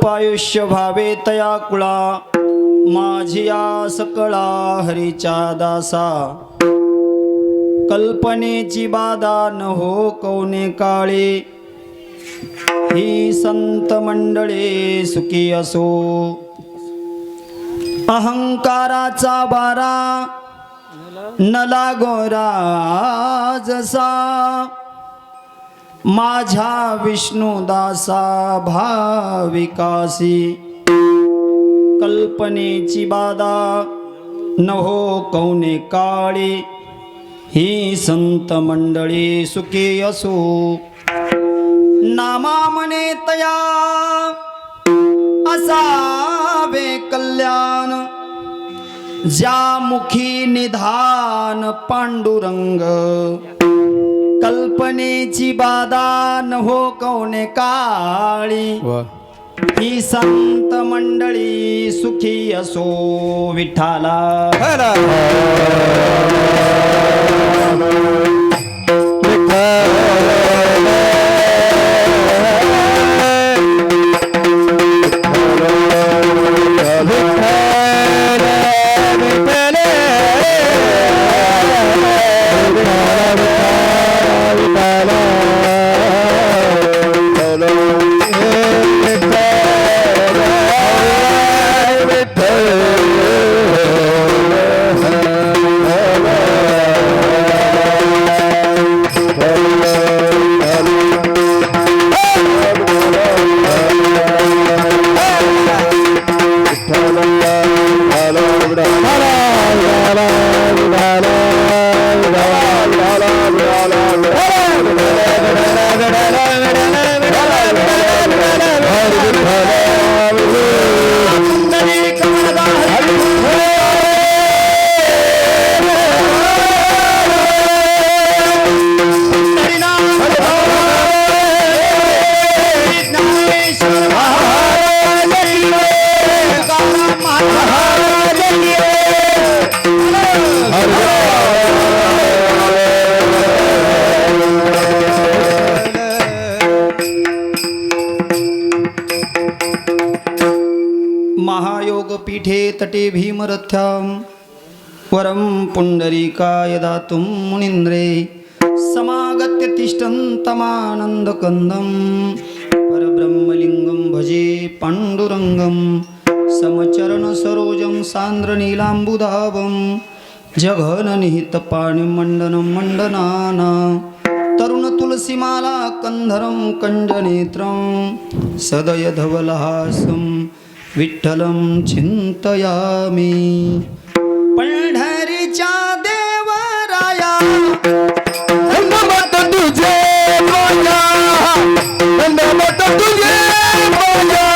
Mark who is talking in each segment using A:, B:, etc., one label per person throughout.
A: पायुष्य भावे तया कुळा माझिया सकळा हरीच्या दासा कल्पनेची बाधा न हो कवने काळे ही संत मंडळे सुखी असो अहंकाराचा बारा न लागो राजसा माझ्या विष्णुदासा भाविकासी कल्पनेची बाधा न हो कवने काळे ही संत मंडळी सुखी असो नामा मने तया असावे कल्याण ज्या मुखी निधान पांडुरंग कल्पनेची बाधा न हो कवने काळी ही संत मंडळी सुखी असो विठ्ठला महायोगपीठे तटे भीमरथ्यां वरं पुंडरीकाय दातुं मुनीन्द्रे समागत्य तिष्ठन्तमानन्दकन्दं परब्रह्मलिङ्गं भजे पाण्डुरङ्गं समचरणसरोजं सान्द्रनीलाम्बुधावं जघननिहितपाणिमण्डनं मण्डनाना तरुणतुलसीमाला कन्धरं कञ्जनेत्रं सदयधवलहासं विठ्ठलं चिंतयामि पंढरीच्या देवराया
B: नमत तुझे माया नमत तुझे माया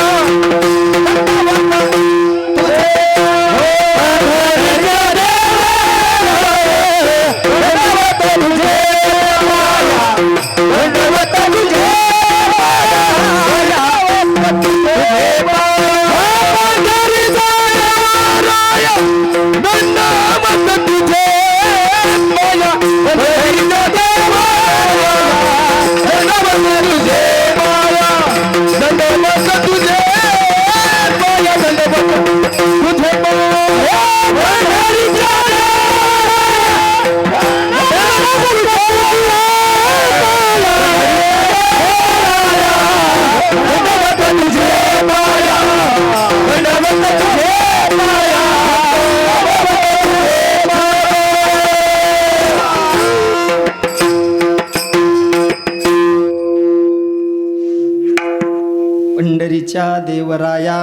A: पंढरीच्या देवराया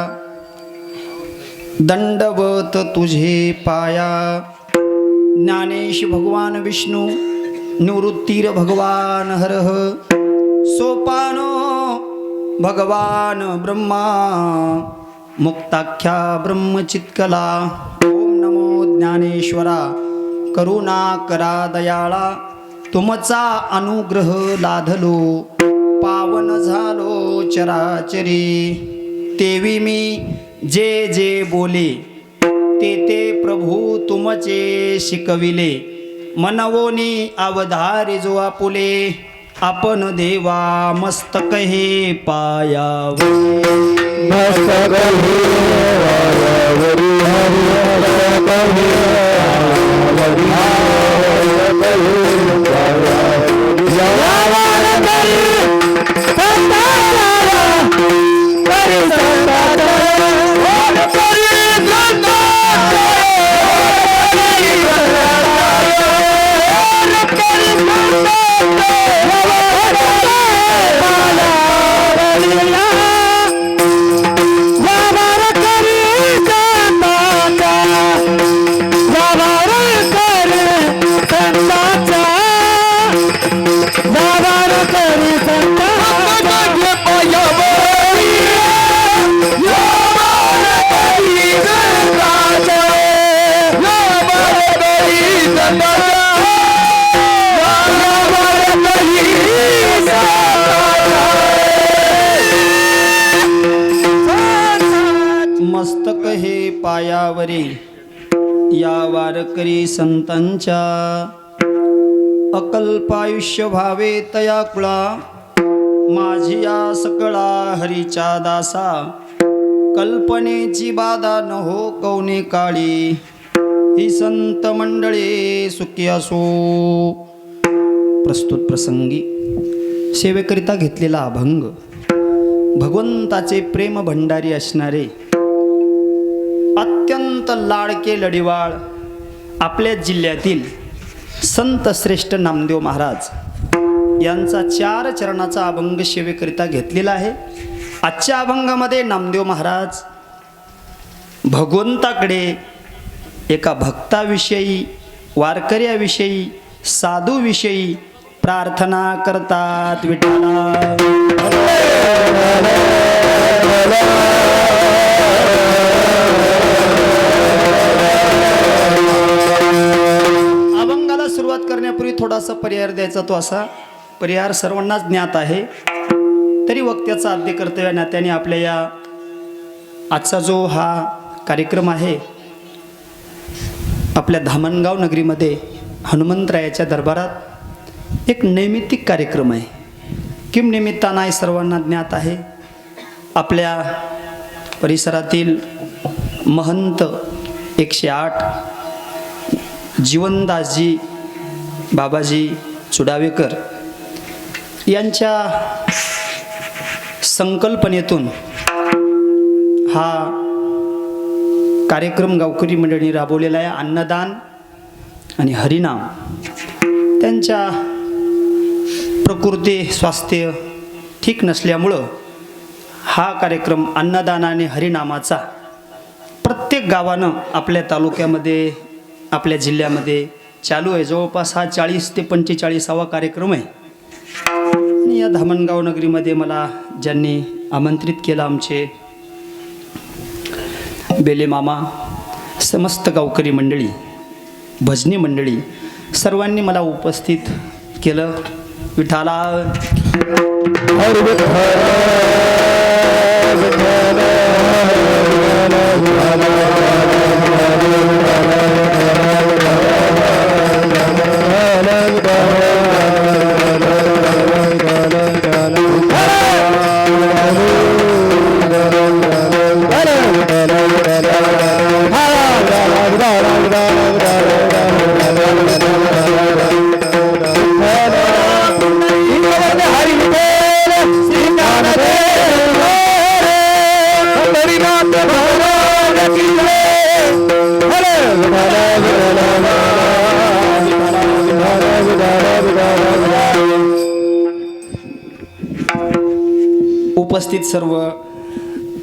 A: दंडवत तुझे पाया ज्ञानेश भगवान विष्णू निवृत्तीर भगवान हरः सोपानो भगवान ब्रह्मा मुक्ताख्या ब्रह्मचित्कला ओम नमो ज्ञानेश्वरा करुणा करा दयाळा तुमचा अनुग्रह लाधलो पावन झालो चराचरी तेवी मी जे जे बोले ते ते प्रभू तुमचे शिकविले मनवोनी अवधारी जो आपुले आपण देवा मस्तक हे पायावर
B: मस्तक हे वायावरी हरी मस्तक हे वायावरी जवावर करी संताला करी संताला करी
A: मस्तक हे पायावरी या वारकरी संतांच्या अकल्पायुष्य भावे तया कुळा माझी या सकळा हरीच्या दासा कल्पनेची बाधा न हो कवने काळी ही संत मंडळी सुखी असो. प्रस्तुत प्रसंगी सेवेकरिता घेतलेला अभंग भगवंताचे प्रेम भंडारी असणारे अत्यंत लाडके लढीवाळ आपल्या जिल्ह्यातील संत श्रेष्ठ नामदेव महाराज यांचा 4 चरणाचा अभंग सेवेकरिता घेतलेला आहे. आजच्या अभंगामध्ये नामदेव महाराज भगवंताकडे एका भक्ताविषयी, वारकऱ्याविषयी, साधूविषयी प्रार्थना करतात. विठ्ठला अभंगाला सुरुवात करण्यापूर्वी थोडासा परिहार द्यायचा. तो असा परिहार सर्वांनाच ज्ञात आहे, तरी वक्त्याचा आद्य कर्तव्य नात्याने आपल्या या आजचा जो हा कार्यक्रम आहे आपल्या धामणगाव नगरीमध्ये हनुमंतरायाच्या दरबारात एक नैमित्तिक कार्यक्रम आहे. किम निमित्तानं आहे सर्वांना ज्ञात आहे. आपल्या परिसरातील महंत 108 जीवनदासजी बाबाजी चुडावेकर यांच्या संकल्पनेतून हा कार्यक्रम गावकरी मंडळी राबवलेला आहे. अन्नदान आणि हरिनाम. त्यांच्या प्रकृती स्वास्थ्य ठीक नसल्यामुळं हा कार्यक्रम अन्नदान आणि हरिनामाचा प्रत्येक गावानं आपल्या तालुक्यामध्ये आपल्या जिल्ह्यामध्ये चालू आहे. जवळपास हा 40 ते 45वा कार्यक्रम आहे. आणि या धामणगाव नगरीमध्ये मला ज्यांनी आमंत्रित केलं आमचे बेले मामा, समस्त गावकरी मंडळी, भजनी मंडळी सर्वांनी मला उपस्थित केलं. विठाला उपस्थित सर्व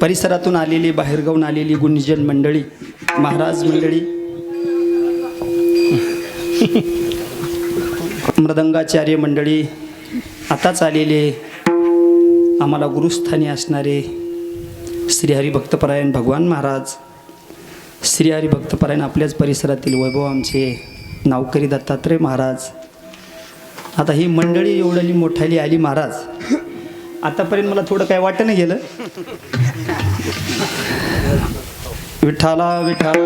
A: परिसरातून आलेली, बाहेरगावून आलेली गुणीजन मंडळी, महाराज मंडळी, मृदंगाचार्य मंडळी, आताच आलेले आम्हाला गुरुस्थानी असणारे श्री हरिभक्तपरायण भगवान महाराज, श्री हरिभक्तपरायण आपल्याच परिसरातील वैभव आमचे नावकरी दत्तात्रय महाराज. आता ही मंडळी एवढी मोठाली आली महाराज, आतापर्यंत मला थोडं काय वाटणं गेलं. विठाला विठाला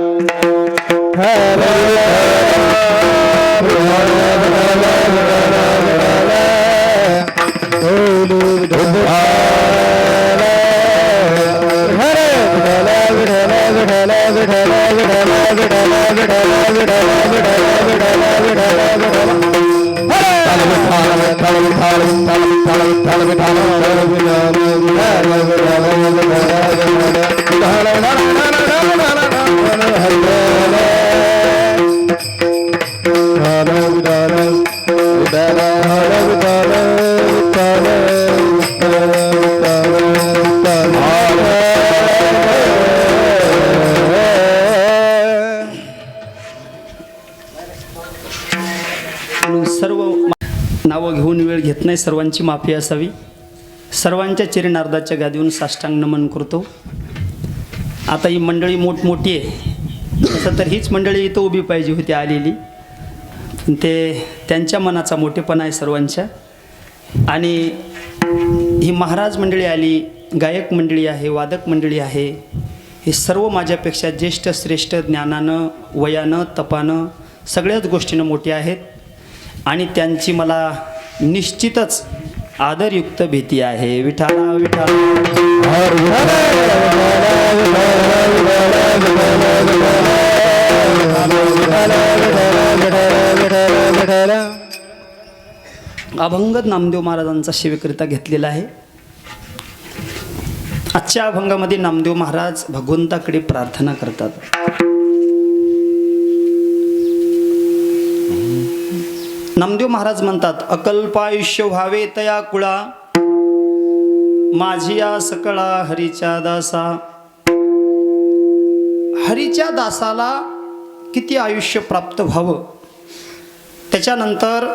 A: म्हणून सर्व नावं घेऊन वेळ घेत नाही, सर्वांची माफी असावी. सर्वांच्या चरणार्धाच्या गादीवरून साष्टांग नमन करतो. आता ही मंडळी मोठमोठी आहे, तसं तर हीच मंडळी इथं उभी पाहिजे होती आलेली, पण ते त्यांच्या मनाचा मोठेपणा आहे सर्वांच्या. आणि ही महाराज मंडळी आली, गायक मंडळी आहे, वादक मंडळी आहे, हे सर्व माझ्यापेक्षा ज्येष्ठ श्रेष्ठ ज्ञानानं वयानं तपानं सगळ्याच गोष्टीनं मोठे आहेत. आणि त्यांची मला निश्चितच आदरयुक्त भीती आहे. विठाला अभंग नामदेव महाराजांचा सेवेकरिता घेतलेला आहे. आजच्या अभंगामध्ये नामदेव महाराज भगवंताकडे प्रार्थना करतात. नामदेव महाराज म्हणतात, अकल्प आयुष्य व्हावे तया कुळा, माझी या सकळा हरीच्या दासा. हरीच्या दासाला किती आयुष्य प्राप्त व्हावं, त्याच्यानंतर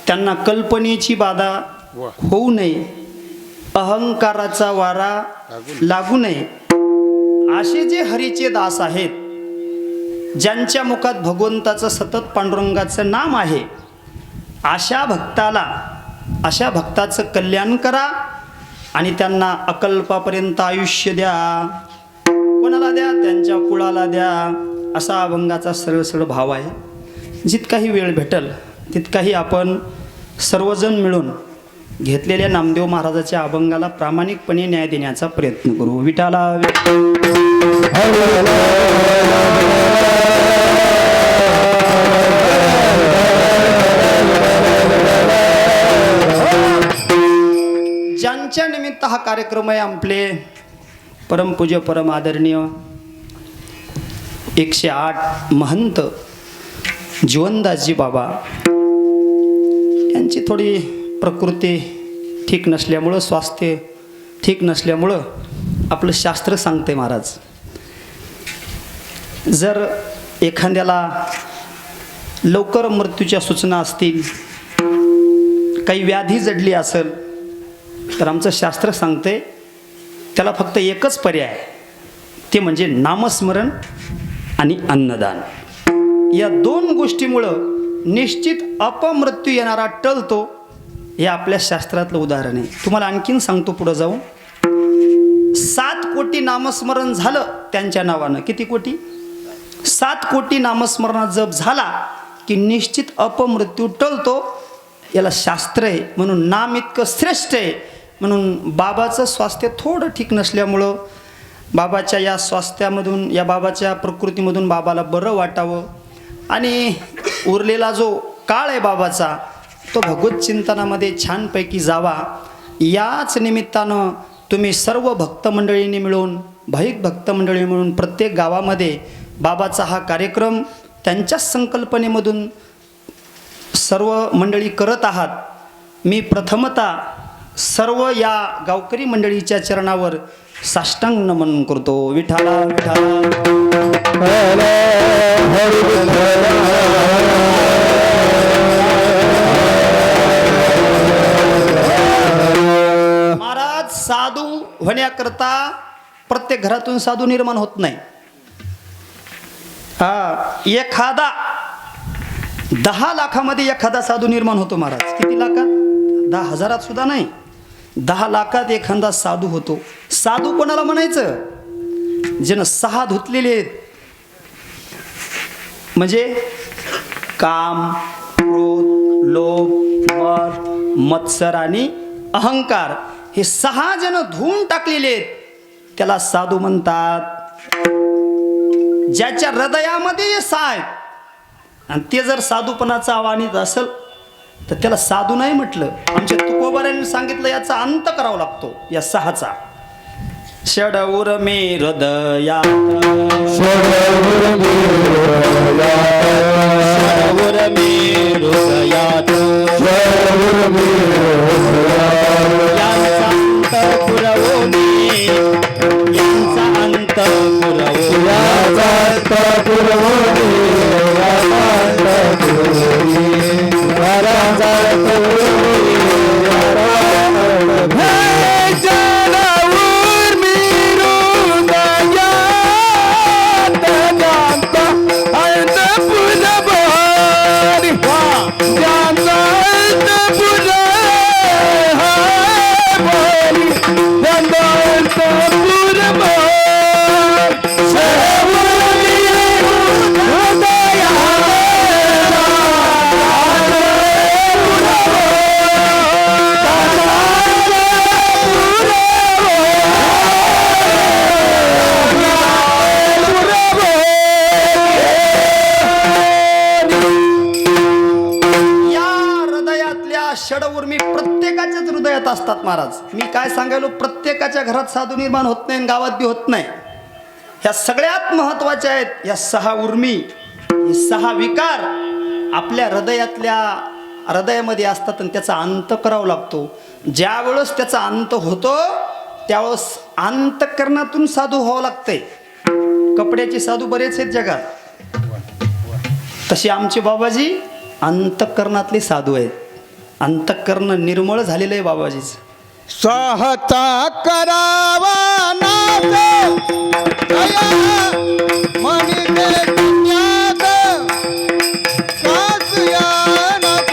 A: त्यांना कल्पनेची बाधा होऊ नये, अहंकाराचा वारा लागू नये, असे जे हरीचे दास आहेत, ज्यांच्या मुखात भगवंताचं सतत पांडुरंगाचं नाम आहे, अशा भक्ताचं कल्याण करा आणि त्यांना अकल्पापर्यंत आयुष्य द्या. कोणाला द्या? त्यांच्या कुळाला द्या. असा अभंगाचा सरळ सरळ भाव आहे. जितकाही वेळ भेटल तितकाही आपण सर्वजण मिळून घेतलेल्या नामदेव महाराजाच्या अभंगाला प्रामाणिकपणे न्याय देण्याचा प्रयत्न करू. विठाला ज्यांच्या निमित्त हा कार्यक्रम आहे, आपले परमपूज्य परम आदरणीय 108 महंत जीवनदासजी बाबा यांची थोडी प्रकृती ठीक नसल्यामुळं, स्वास्थ्य ठीक नसल्यामुळं आपलं शास्त्र सांगते महाराज, जर एखाद्याला लवकर मृत्यूच्या सूचना असतील, काही व्याधी जडली असेल, तर आमचं शास्त्र सांगते त्याला फक्त एकच पर्याय, ते म्हणजे नामस्मरण आणि अन्नदान. या दोन गोष्टीमुळं निश्चित अपमृत्यू येणारा टळतो. हे आपल्या शास्त्रातलं उदाहरण आहे. तुम्हाला आणखीन सांगतो पुढं जाऊन. 7 कोटी नामस्मरण झालं त्यांच्या नावानं. किती कोटी? 7 कोटी नामस्मरणात जप झाला की निश्चित अपमृत्यू टळतो. याला शास्त्र आहे. म्हणून नाम इतकं श्रेष्ठ आहे. म्हणून बाबाचं स्वास्थ्य थोडं ठीक नसल्यामुळं बाबाच्या या स्वास्थ्यामधून, या बाबाच्या प्रकृतीमधून बाबाला बरं वाटावं आणि उरलेला जो काळ आहे बाबाचा, तो भगवत चिंतनामध्ये छानपैकी जावा, याच निमित्तानं तुम्ही सर्व भक्तमंडळींनी मिळून, भाविक भक्तमंडळी मिळून प्रत्येक गावामध्ये बाबाचा हा कार्यक्रम त्यांच्याच संकल्पनेमधून सर्व मंडळी करत आहात. मी प्रथमतः सर्व या गावकरी मंडळीच्या चरणावर साष्टांग नमन करतो. विठाला महाराज, साधू होण्याकरता प्रत्येक घरातून साधू निर्माण होत नाही. एखादा 10 लाखामध्ये एखादा साधू निर्माण होतो महाराज. किती लाखात? 10,000 सुद्धा नाही, 10 लाखात एखादा साधू होतो. साधू कोणाला म्हणायचं? ज्यानं 6 धुतलेले आहेत, म्हणजे काम, क्रोध, लोभ, मद, मत्सर आणि अहंकार, हे 6 जण धुवून टाकलेले आहेत, त्याला साधू म्हणतात. ज्याच्या हृदयामध्ये हे 6 आहेत आणि ते जर साधूपणाचं आव्हानित असेल तर त्याला साधू नाही म्हटलं. आमच्या तुकोबाऱ्यांनी सांगितलं याचा अंत करावा लागतो या सहाचा. षडउर मे हृदयात, षडउर मे हृदयात, यांचा अंत पुरवणे, यांचा अंत षडउर्मी प्रत्येकाच्याच हृदयात असतात महाराज. मी काय सांगायलो, प्रत्येकाच्या घरात साधू निर्माण होत नाही, गावात बी होत नाही. ह्या सगळ्यात महत्वाच्या आहेत. या सहा उर्मी, हे सहा विकार आपल्या हृदयामध्ये असतात आणि त्याचा अंत करावा लागतो. ज्या वेळेस त्याचा अंत होतो त्यावेळेस अंतःकरणातून साधू व्हावं लागतंय. कपड्याचे साधू बरेच आहेत जगात, तसे आमचे बाबाजी अंतःकरणातले साधू आहेत. अंतःकरण निर्मळ झालेलं आहे बाबाजीच.
B: सहता करावा नाथ दया मनी देण्यात कासया नाथ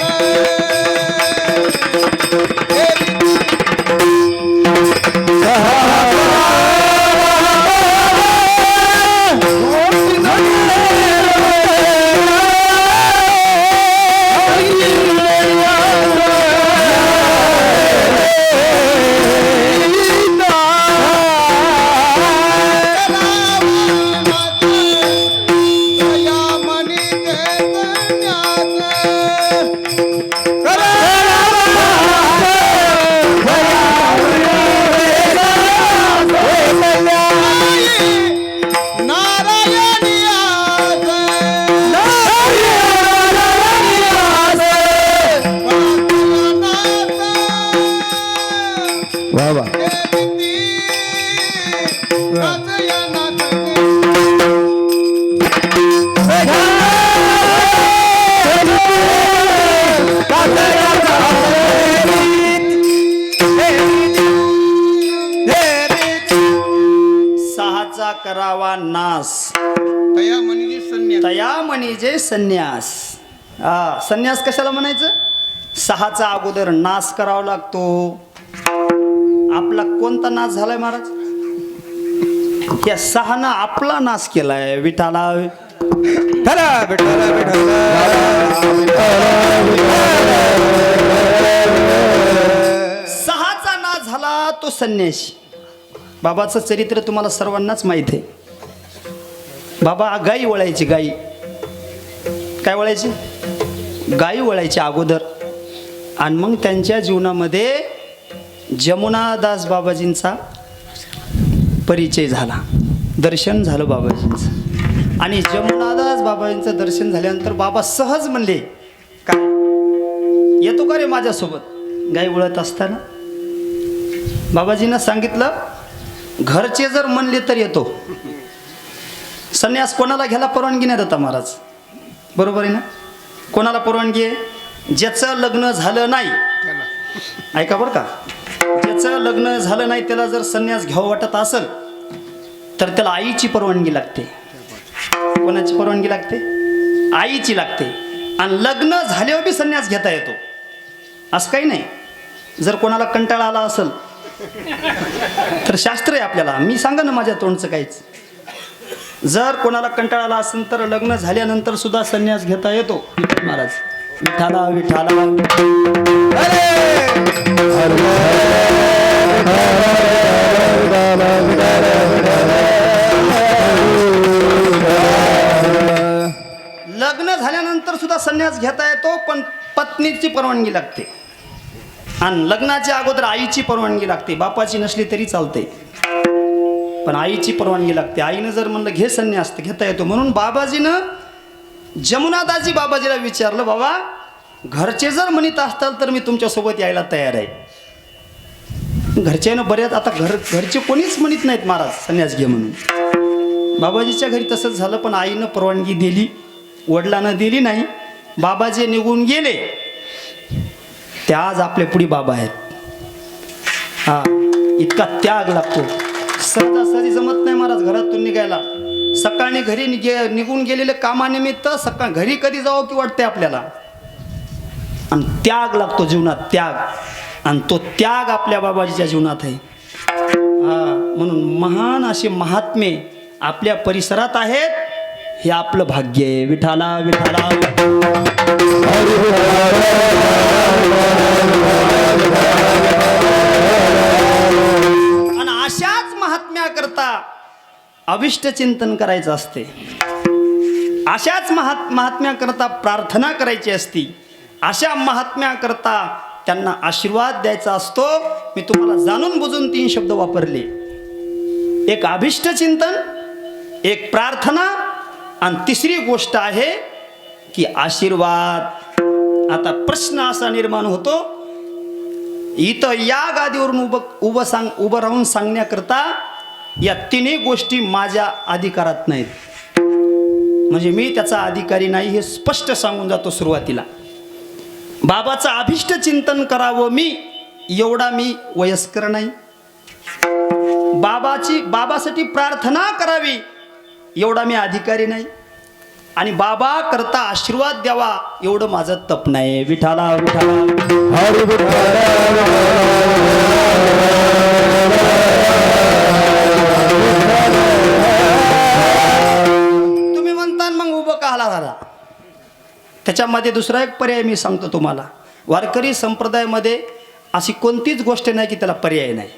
A: करावा नाश
B: तया म्हणजे संन्यास.
A: तया म्हणजे संन्यास. संन्यास कशाला म्हणायचं? सहाचा अगोदर नाश करावा लागतो. आपला कोणता नाश झालाय महाराज? या सहानं आपला नाश केलाय. विठाला सहाचा नाश झाला तो संन्यासी. बाबाचं चरित्र तुम्हाला सर्वांनाच माहित आहे. बाबा गाई वळायची. गाई काय वळायची? गाई वळायची अगोदर. आणि मग त्यांच्या जीवनामध्ये जमुनादास बाबाजींचा परिचय झाला, दर्शन झालं बाबाजींचं. आणि जमुनादास बाबाजींचं दर्शन झाल्यानंतर बाबा सहज म्हणले, काय येतो का रे माझ्यासोबत? गाई वळत असताना बाबाजींना सांगितलं, घरचे जर म्हणले तर येतो. संन्यास कोणाला घ्यायला परवानगी नाही देता महाराज, बरोबर आहे ना? कोणाला परवानगी आहे? ज्याचं लग्न झालं नाही, ऐका बरं का, ज्याचं लग्न झालं नाही त्याला जर संन्यास घ्यावं वाटत असेल तर त्याला आईची परवानगी लागते. कोणाची परवानगी लागते? आईची लागते. आणि लग्न झाल्यावर बी संन्यास घेता येतो, असं काही नाही. जर कोणाला कंटाळा आला असेल तर शास्त्र आहे आपल्याला, मी सांगा ना माझ्या तोंडचं काहीच. जर कोणाला कंटाळा आला असेल तर लग्न झाल्यानंतर सुद्धा संन्यास घेता येतो. महाराज विठाला विठाला लग्न झाल्यानंतर सुद्धा संन्यास घेता येतो. पण पत्नीची परवानगी लागते आणि लग्नाच्या अगोदर आईची परवानगी लागते. बापाची नसली तरी चालते, पण आईची परवानगी लागते. आईनं जर म्हणलं घे संन्यास तर घेता येतो. म्हणून बाबाजीनं जमुनादाजी बाबाजीला विचारलं, बाबा घरचे जर म्हणत असताल तर मी तुमच्यासोबत यायला तयार आहे. घरच्यानं बऱ्याच आता घरचे कोणीच म्हणत नाहीत महाराज संन्यास घे म्हणून. बाबाजीच्या घरी तसंच झालं, पण आईनं परवानगी दिली, वडिलांनं दिली नाही. बाबाजी निघून गेले. ते आज आपल्या पुढे बाबा आहेत. हा, इतका त्याग लागतो. सहजासहजी जमत नाही महाराज घरातून निघायला. सकाळी घरी निघून गेलेले कामानिमित्त सकाळ घरी कधी जावं की वाटते आपल्याला. आणि त्याग लागतो जीवनात, त्याग. आणि तो त्याग आपल्या बाबाजीच्या जीवनात आहे. हा, म्हणून महान असे महात्मे आपल्या परिसरात आहेत. हे आपलं भाग्य आहे. विठाला विठाला. आणि अशाच महात्म्याकरता अभिष्ट चिंतन करायचं असते. अशाच महात्म्याकरता प्रार्थना करायची असती. अशा महात्म्याकरता त्यांना आशीर्वाद द्यायचा असतो. मी तुम्हाला जाणून बुजून 3 शब्द वापरले. एक अभिष्ट चिंतन, एक प्रार्थना, आणि तिसरी गोष्ट आहे की आशीर्वाद. आता प्रश्न असा निर्माण होतो, इथं या गादीवरून उभं राहून सांगण्याकरता या 3 गोष्टी माझ्या अधिकारात नाहीत. म्हणजे मी त्याचा अधिकारी नाही हे स्पष्ट सांगून जातो सुरुवातीला. बाबाचं अभिष्ट चिंतन करावं मी, एवढा मी वयस्कर नाही. बाबासाठी प्रार्थना करावी, एवढा मी अधिकारी नाही. आणि बाबा करता आशीर्वाद द्यावा, एवढं माझं तप नाही. विठाला विठाला. तुम्ही म्हणता मग उभं काला झाला. त्याच्यामध्ये दुसरा एक पर्याय मी सांगतो तुम्हाला. वारकरी संप्रदायामध्ये अशी कोणतीच गोष्ट नाही की त्याला पर्याय नाही.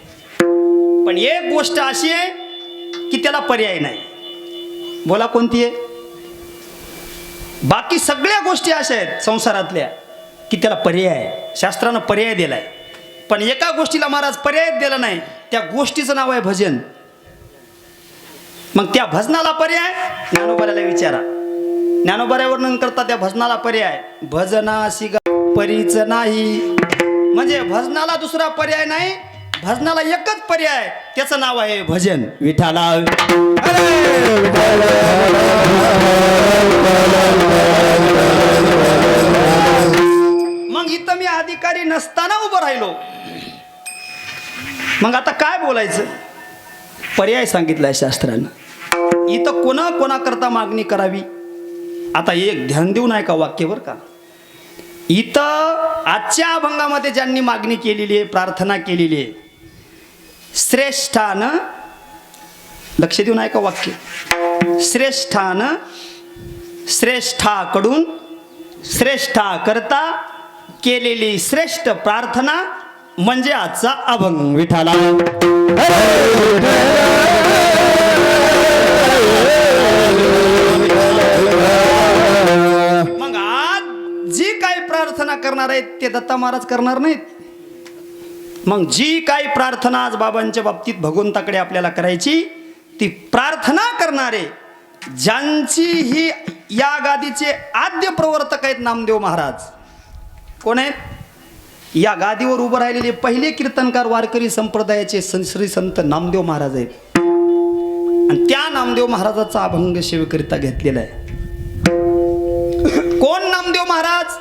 A: पण एक गोष्ट अशी आहे की त्याला पर्याय नाही. बोला कोणती आहे? बाकी सगळ्या गोष्टी अशा आहेत संसारातल्या की त्याला पर्याय आहे. शास्त्रानं पर्याय दिलाय. पण एका गोष्टीला महाराज पर्याय दिला नाही. त्या गोष्टीचं नाव आहे भजन. मग त्या भजनाला पर्याय ज्ञानोबाला विचारा. ज्ञानोबाऱ्यावर न करता त्या भजनाला पर्याय भजनाशी परीच नाही. म्हणजे भजनाला दुसरा पर्याय नाही. भजनाला एकच पर्याय, त्याचं नाव आहे भजन. विठाला. मग इथं मी अधिकारी नसताना उभं राहिलो. मग आता काय बोलायचं? पर्याय सांगितलाय शास्त्रानं. इथं कोणाकरता मागणी करावी. आता एक ध्यान देऊ नाही का वाक्यावर का? इथं आजच्या अभंगामध्ये ज्यांनी मागणी केलेली आहे, प्रार्थना केलेली आहे, श्रेष्ठानं, लक्ष देऊ नाही का वाक्य, श्रेष्ठानं श्रेष्ठाकडून श्रेष्ठाकरता केलेली श्रेष्ठ प्रार्थना म्हणजे आजचा अभंग. विठाला. मग आज जी काही प्रार्थना करणार आहेत ते दत्ता महाराज करणार नाहीत. मग जी काही प्रार्थना आज बाबांच्या बाबतीत भगवंताकडे आपल्याला करायची, ती प्रार्थना करणारे ज्यांची ही या गादीचे आद्य प्रवर्तक आहेत नामदेव महाराज. कोण आहेत? या गादीवर उभं राहिलेले पहिले कीर्तनकार वारकरी संप्रदायाचे श्री संत नामदेव महाराज आहेत. आणि त्या नामदेव महाराजाचा अभंग सेवेकरिता घेतलेला आहे. कोण नामदेव महाराज?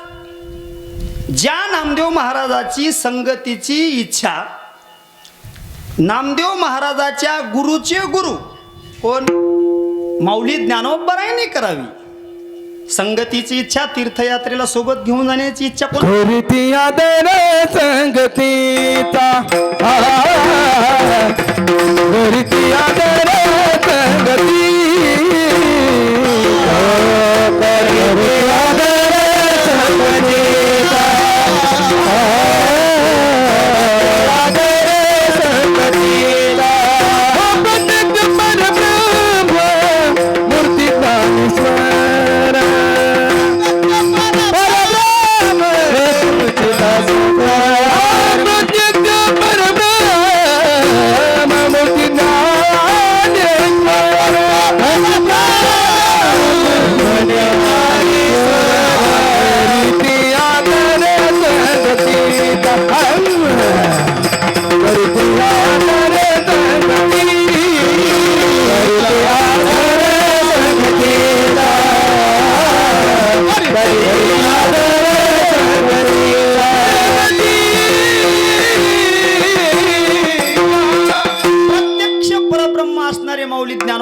A: ज्या नामदेव महाराजाची संगतीची इच्छा नामदेव महाराजाच्या गुरुचे गुरु कोण? माऊली ज्ञानोबारायांनी करावी. संगतीची इच्छा, तीर्थयात्रेला सोबत घेऊन जाण्याची इच्छा कोण?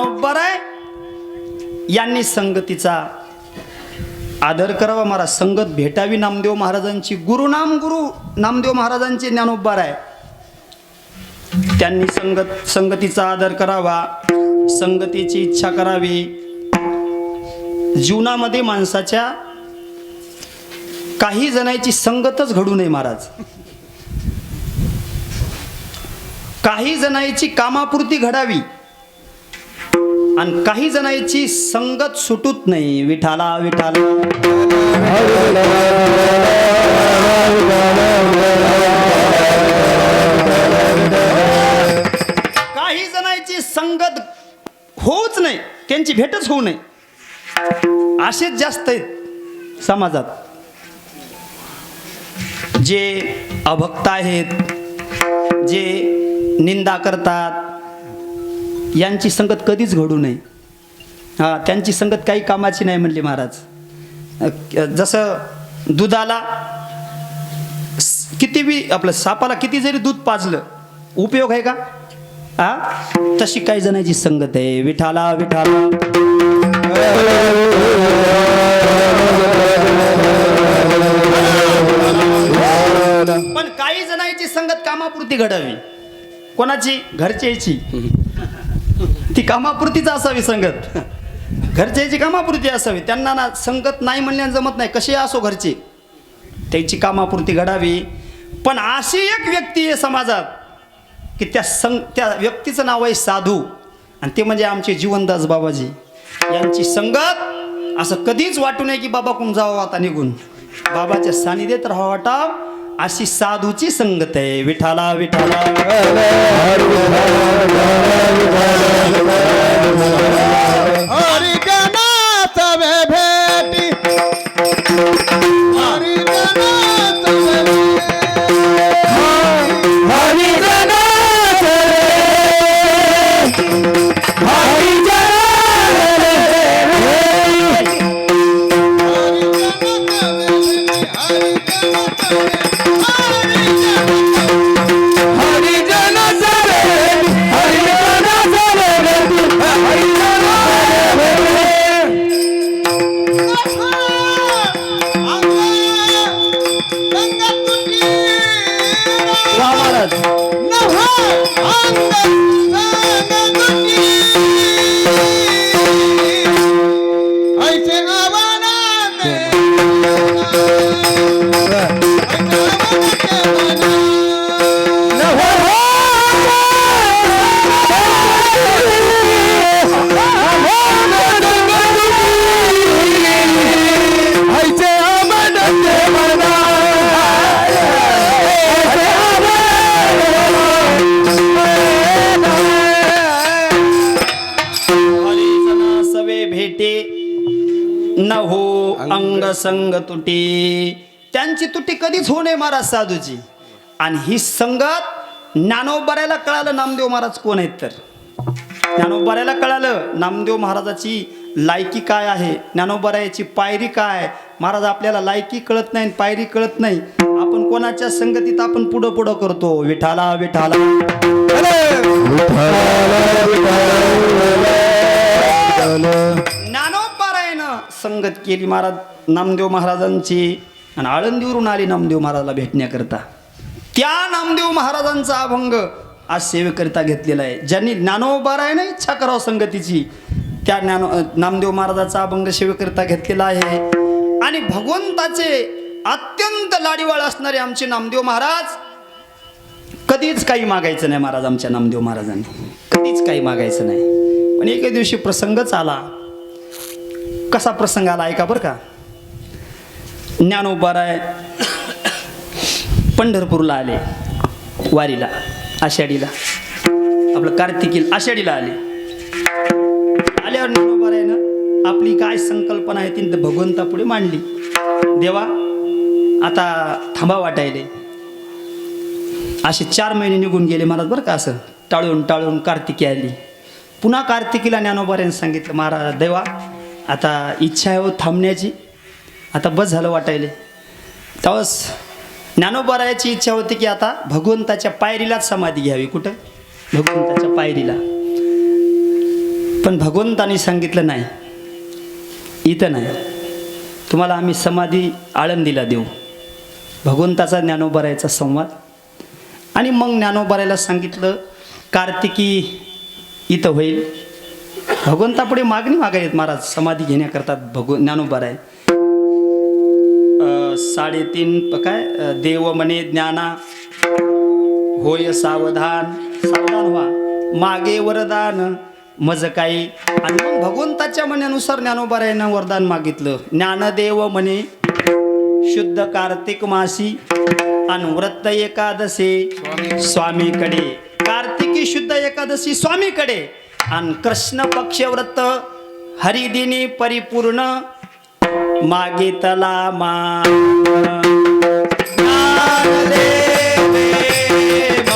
A: ज्ञानोबाराय यांनी संगतीचा आदर करावा, महाराज संगत भेटावी नामदेव महाराजांची. गुरु नामदेव महाराजांचे ज्ञानोबाराय, त्यांनी संगतीचा आदर करावा, संगतीची इच्छा करावी. जीवनामध्ये माणसाच्या काही जणांची संगतच घडू नये महाराज. काही जणांची कामापुरती घडावी आणि काही जणांची संगत सुटूच नाही. विठाला विठाला काही जणांची संगत होऊच नाही, त्यांची भेटच होऊ नये, असेच जास्त आहेत समाजात. जे अभक्त आहेत, जे निंदा करतात, यांची संगत कधीच घडू नये. त्यांची संगत काही कामाची नाही म्हणले महाराज. जसं दुधाला किती बी आपलं सापाला किती जरी दूध पाजलं उपयोग आहे का? तशी काही जणांची संगत आहे. विठाला विठाला पण काही जणांची संगत कामापुरती घडावी. कोणाची? घरच्याची. ती कामापुरतीच असावी संगत, घरच्याची कामापुरती असावी. त्यांना ना संगत नाही म्हणण्यानं जमत नाही, कसे असो घरचे, त्यांची कामापुरती घडावी. पण अशी एक व्यक्ती आहे समाजात की त्या व्यक्तीचं नाव आहे साधू, आणि ते म्हणजे आमचे जीवनदास बाबाजी. यांची संगत असं कधीच वाटू नये की बाबा कोण जावं आता निघून, बाबाच्या सानिध्यात राहावं वाटाव, अशी साधूची संगत आहे. विठाला विठाला
B: हरिजनात भेटी
A: न हो अंग संग तुटी. त्यांची तुटी कधीच होऊ नये महाराज साधूची. आणि ही संगत ज्ञानोबारायला कळालं नामदेव महाराज कोण आहेत. तर ज्ञानोबारायला कळालं नामदेव महाराजाची लायकी काय आहे, ज्ञानोबारायाची पायरी काय. महाराज आपल्याला लायकी कळत नाही, पायरी कळत नाही, आपण कोणाच्या संगतीत आपण पुढं पुढं करतो. विठाला विठाला ज्ञानोबारायनं संगत केली महाराज नामदेव महाराजांची, आणि आळंदीवरून आली नामदेव महाराजाला भेटण्याकरता. त्या नामदेव महाराजांचा अभंग आज सेवेकरिता घेतलेला आहे. ज्यांनी ज्ञानोबारायनं इच्छा करावं संगतीची, त्या नामदेव महाराजाचा अभंग सेवेकरिता घेतलेला आहे. आणि भगवंताचे अत्यंत लाडीवाळ असणारे आमचे नामदेव महाराज, कधीच काही मागायचं नाही महाराज. आमच्या नामदेव महाराजांनी कधीच काही मागायचं नाही. पण एके दिवशी प्रसंगच आला. कसा प्रसंग आला ऐका बरं का. ज्ञानोबाराय पंढरपूरला आले वारीला, आषाढीला, आपलं कार्तिकीला आषाढीला आले. आल्यावर ज्ञानोबारायनं आपली काय संकल्पना आहे ती भगवंतापुढे मांडली. देवा आता थांबा वाटायले. असे 4 महिने निघून गेले महाराज बरं का. असं टाळून टाळून कार्तिकी आली. पुन्हा कार्तिकीला ज्ञानोबारायनं सांगितलं, महाराज देवा आता इच्छा आहे हो थांबण्याची, आता बस झालं वाटायले. तेव्हाच ज्ञानोबारायाची इच्छा होती की आता भगवंताच्या पायरीलाच समाधी घ्यावी. कुठं? भगवंताच्या पायरीला. पण भगवंतानी सांगितलं नाही, इथं नाही, तुम्हाला आम्ही समाधी आळंदीला देऊ. भगवंताचा ज्ञानोबारायचा संवाद. आणि मग ज्ञानोबारायला सांगितलं कार्तिकी इथं होईल. भगवंतापुढे मागणी मागायत महाराज समाधी घेण्याकरता. ज्ञानोबाराय 3.5 काय देव म्हणे ज्ञाना होय सावधान, सावधान व्हा, मागे वरदान मज काही. आणि मग भगवंताच्या म्हणण्यानुसार ज्ञानोबारायनं वरदान मागितलं. ज्ञानदेव म्हणे शुद्ध कार्तिक मासी अनुव्रत एकादशी स्वामीकडे. कार्तिकी शुद्ध एकादशी स्वामीकडे. आणि कृष्ण पक्ष व्रत हरिदिनी परिपूर्ण मागितला मान.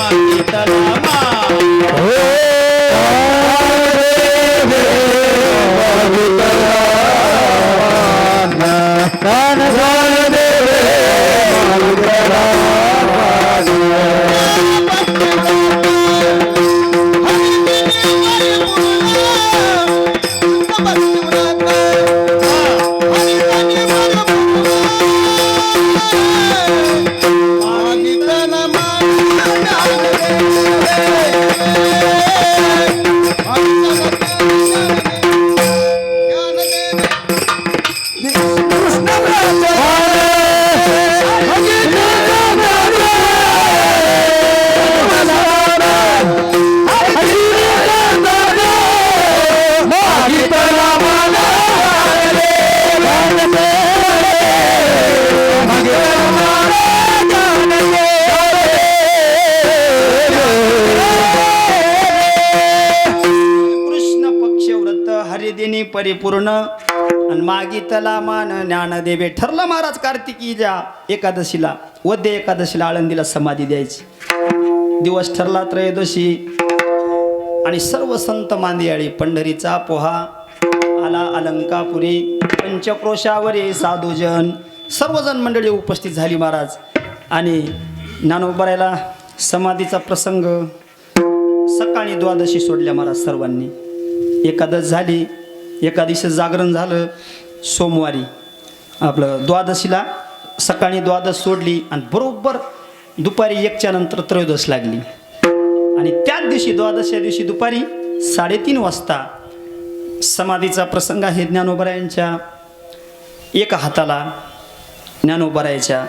A: मागितला मान. परिपूर्ण आणि मागितला मान ज्ञानदेवे. ठरलं महाराज कार्तिकीच्या एकादशीला वद्य एकादशीला आळंदीला समाधी द्यायची. दिवस ठरला त्रयोदशी. आणि सर्व संत मांदियाळी पंढरीचा पोहा आला अलंकापुरी पंचक्रोशावरे साधुजन सर्वजण मंडळी उपस्थित झाली महाराज. आणि ज्ञानोबारायला समाधीचा प्रसंग सकाळी द्वादशी सोडल्या महाराज सर्वांनी. एकादश झाली, एकादशी जागरण झालं. सोमवारी आपलं द्वादशीला सकाळी द्वादश सोडली आणि बरोबर दुपारी 1च्या नंतर त्रयोदश लागली. आणि त्याच दिवशी द्वादशा दिवशी दुपारी 3:30 वाजता समाधीचा प्रसंग आहे. ज्ञानोबारायांच्या एका हाताला ज्ञानोबारायच्या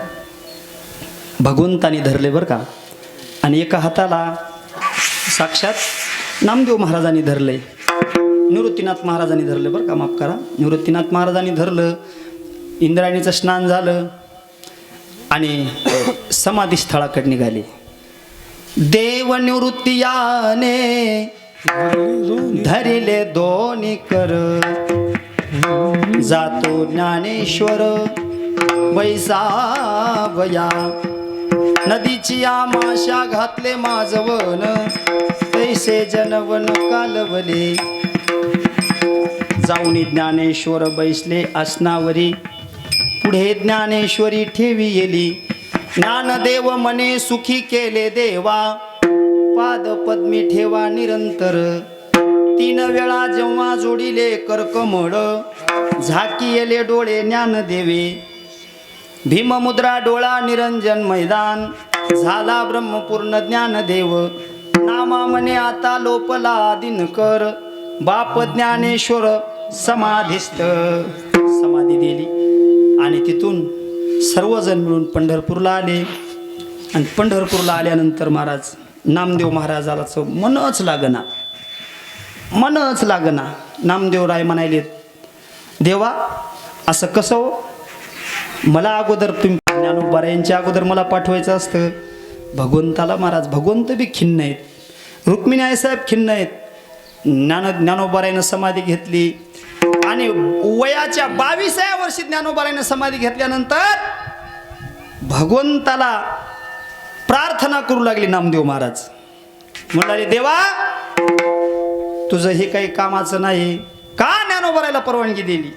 A: भगवंतानी धरले बरं का. आणि एका हाताला साक्षात नामदेव महाराजांनी धरले. निवृत्तीनाथ महाराजांनी धरलं बरं का, माफ करा, निवृत्तीनाथ महाराजांनी धरलं. इंद्रायणीचं स्नान झालं आणि समाधी स्थळाकडे निघाले. देव निवृत्तीयाने धरिले दोन्ही कर जातो ज्ञानेश्वर वैसावया. नदीची आमाशा घातले माझवन तैसे जनवन कालवले. जाऊनी ज्ञानेश्वर बैसले आसनावरी पुढे ज्ञानेश्वरी ठेवी येली. ज्ञानदेव मने सुखी केले देवा पाद पद्मी ठेवा निरंतर. 3 वेळा जेव्हा जोडिले करकमळ झाकी येले डोळे ज्ञानदेवे. भीममुद्रा डोळा निरंजन मैदान झाला ब्रह्मपूर्ण ज्ञानदेव. नामा मने आता लोपला दिनकर बाप ज्ञानेश्वर समाधिस्थ. समाधी दिली आणि तिथून सर्वजण मिळून पंढरपूरला आले. आणि पंढरपूरला आल्यानंतर महाराज नामदेव महाराजाचं मनच लागना. नामदेवराय म्हणाले, देवा असं कसं हो, मला अगोदर तुम्ही ज्ञानोबारायांच्या अगोदर मला पाठवायचं असतं. भगवंताला महाराज भगवंत बी खिन्न आहेत, रुक्मिणी आईसाहेब खिन्न आहेत. ज्ञानोबारायनं समाधी घेतली आणि वयाच्या 22व्या वर्षी ज्ञानोबारायनं समाधी घेतल्यानंतर भगवंताला प्रार्थना करू लागली नामदेव महाराज. म्हणाले, देवा तुझं हे काही कामाचं नाही, का ज्ञानोबारायला परवानगी दिली?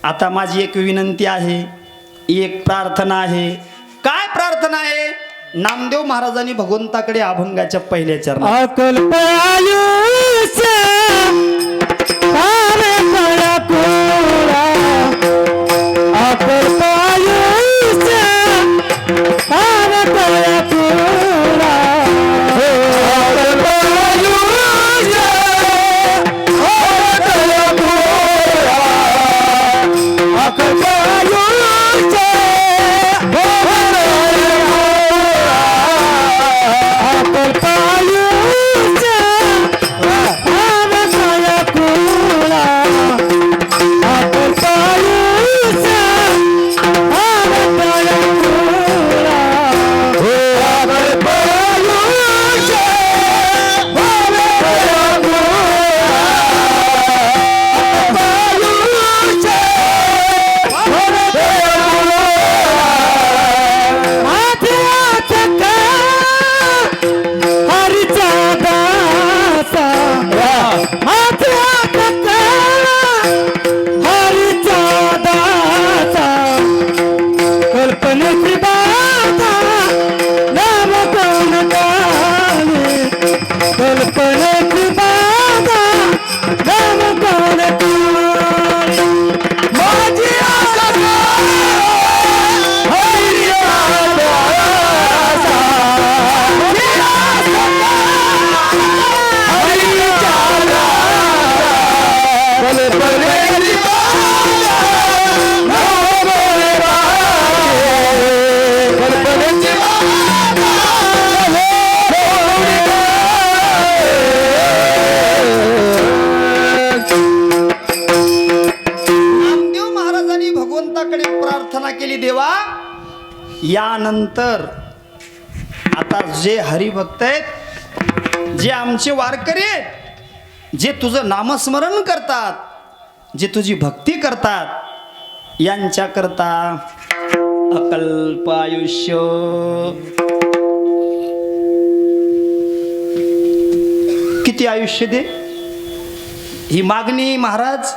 A: आता माझी एक विनंती आहे, एक प्रार्थना आहे. काय प्रार्थना आहे? नामदेव महाराजांनी भगवंताकडे अभंगाच्या पहिल्या चरणात
B: कल्पनेची माया रे बाके कल्पनेची
A: नामदेव महाराजांनी भगवंताकडे प्रार्थना केली, देवा यानंतर आता जे हरिभक्त आहेत, जे आमचे वारकरी आहेत, जे तुझं नामस्मरण करतात, जे तुझी भक्ती करतात, यांच्याकरता अकल्प आयुष्य किती आयुष्य दे, ही मागणी महाराज.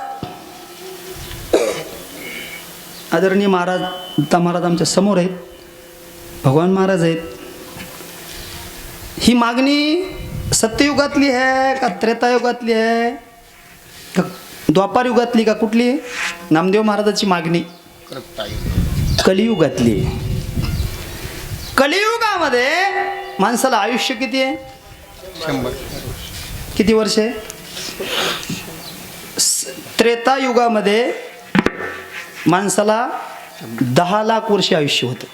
A: आदरणीय महाराज दत्ता महाराज आमच्या समोर आहेत, भगवान महाराज आहेत. ही मागणी सत्ययुगातली आहे का त्रेतायुगातली आहे का द्वापार युगातली का कुठली आहे? नामदेव महाराजाची मागणी कलियुगातली आहे. कलियुगामध्ये माणसाला आयुष्य किती आहे?
B: 100.
A: किती वर्ष आहे? त्रेतायुगामध्ये माणसाला 10 लाख वर्ष आयुष्य होतं.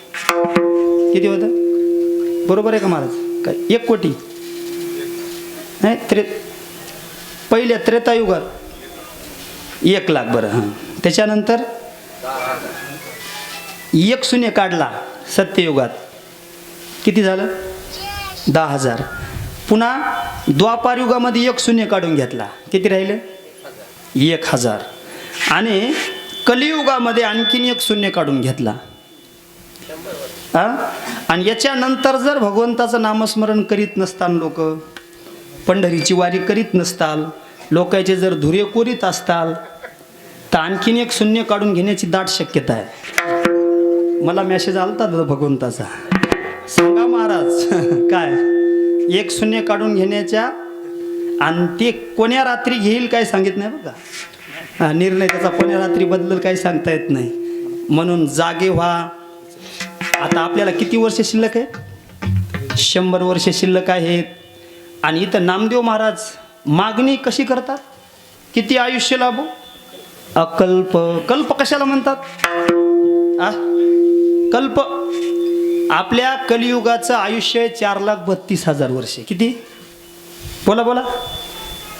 A: किती होतं? बरोबर आहे का महाराज? काय 1 कोटी नाही? पहिल्या त्रेतायुगात 1 लाख. बरं, हां. त्याच्यानंतर 1 शून्य काढला सत्ययुगात, किती झालं? 10,000. पुन्हा द्वापार युगामध्ये 1 शून्य काढून घेतला, किती राहिलं? 1,000. आणि कलियुगामध्ये आणखीन 1 शून्य काढून घेतला. आणि याच्यानंतर जर भगवंताचं नामस्मरण करीत नसताल, लोक पंढरीची वारी करीत नसताल, लोकांचे जर धुरे कोरीत असताल, तर आणखीन 1 शून्य काढून घेण्याची दाट शक्यता आहे. मला मेसेज आलता भगवंताचा, सांगा महाराज काय 1 शून्य काढून घेण्याच्या, आणि ते कोण्या रात्री घेईल काय सांगित नाही बघा. निर्णय त्याचा कोण्या रात्री बदलल काही सांगता येत नाही. म्हणून जागे व्हा. आता आपल्याला किती वर्ष शिल्लक आहे? 100 वर्ष शिल्लक आहेत. आणि इथं नामदेव महाराज मागणी कशी करतात? किती आयुष्य लाभो? अकल्प. कल्प कशाला म्हणतात? कल्प. आपल्या कलियुगाचं आयुष्य आहे 4,32,000 वर्षे. किती? बोला बोला.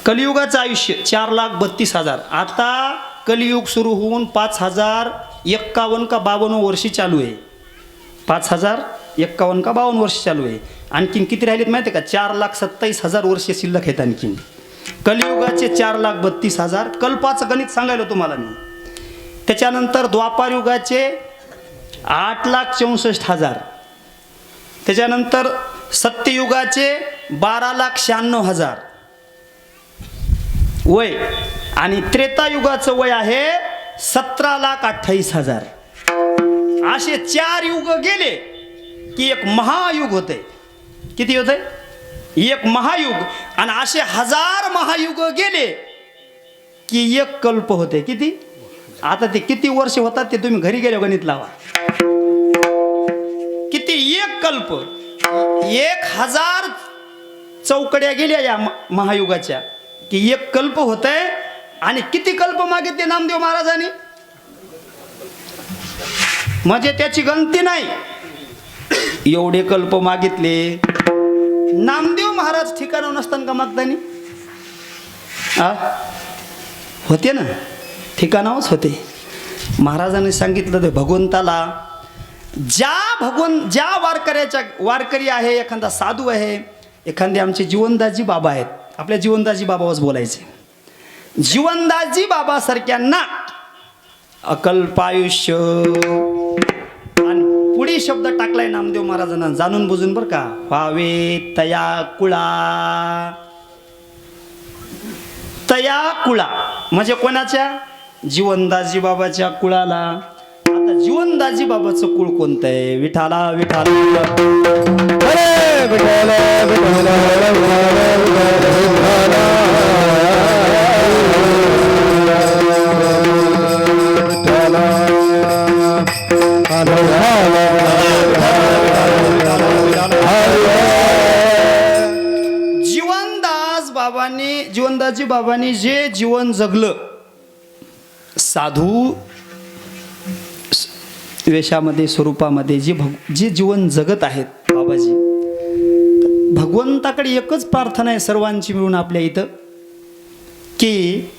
A: कलियुगाचं आयुष्य 4,32,000. आता कलियुग सुरू होऊन 5,051 का 52 वर्षी चालू आहे. 5,051 का 52 वर्ष चालू आहे. आणखीन किती राहिलेत माहिती आहे का? 4,27,000 वर्षे शिल्लक आहेत आणखीन. कलियुगाचे 4,32,000. कल्पाचं गणित सांगायला तुम्हाला मी. त्याच्यानंतर द्वापार युगाचे 8,64,000. त्याच्यानंतर सत्ययुगाचे 12,96,000 वय. आणि त्रेतायुगाचं वय आहे 17,28,000. असे 4 युग गेले की एक महायुग होते. किती होते? एक महायुग. आणि असे 1000 महायुग गेले की एक कल्प होते. किती? आता ते किती वर्ष होतात ते तुम्ही घरी गेले गणित लावा. किती? एक कल्प. 1000 चौकड्या गेल्या या महायुगाच्या की एक कल्प होत आहे. आणि किती कल्प मागितले नामदेव महाराजांनी? म्हणजे त्याची गणती नाही, एवढे कल्प मागितले. नामदेव महाराज ठिकाणावर नसताना का मागतानी? होते ना, ठिकाणावरच होते. महाराजांनी सांगितलं तर भगवंताला ज्या वारकरी आहे, एखादा साधू आहे, एखादे आमचे जीवनदासजी बाबा आहेत. आपल्या जीवनदासजी बाबावरच बोलायचे. जीवनदासजी बाबा सारख्यांना अकल्प आयुष्य. आणि पुढे शब्द टाकलाय नामदेव महाराजांना, जाणून बुजून बरं का. व्हावे तया कुळा. तया कुळा म्हणजे कोणाच्या? जीवनदासजी बाबाच्या कुळाला. आता जीवनदासजी बाबाचं कुळ कोणतं आहे? विठाला विठाला. जीवनदासजी बाबांनी जे जीवन जगलं साधू वेशामध्ये स्वरूपामध्ये जे जीवन जगत आहेत बाबाजी, भगवंताकडे एकच प्रार्थना आहे सर्वांची मिळून आपल्या इथं, की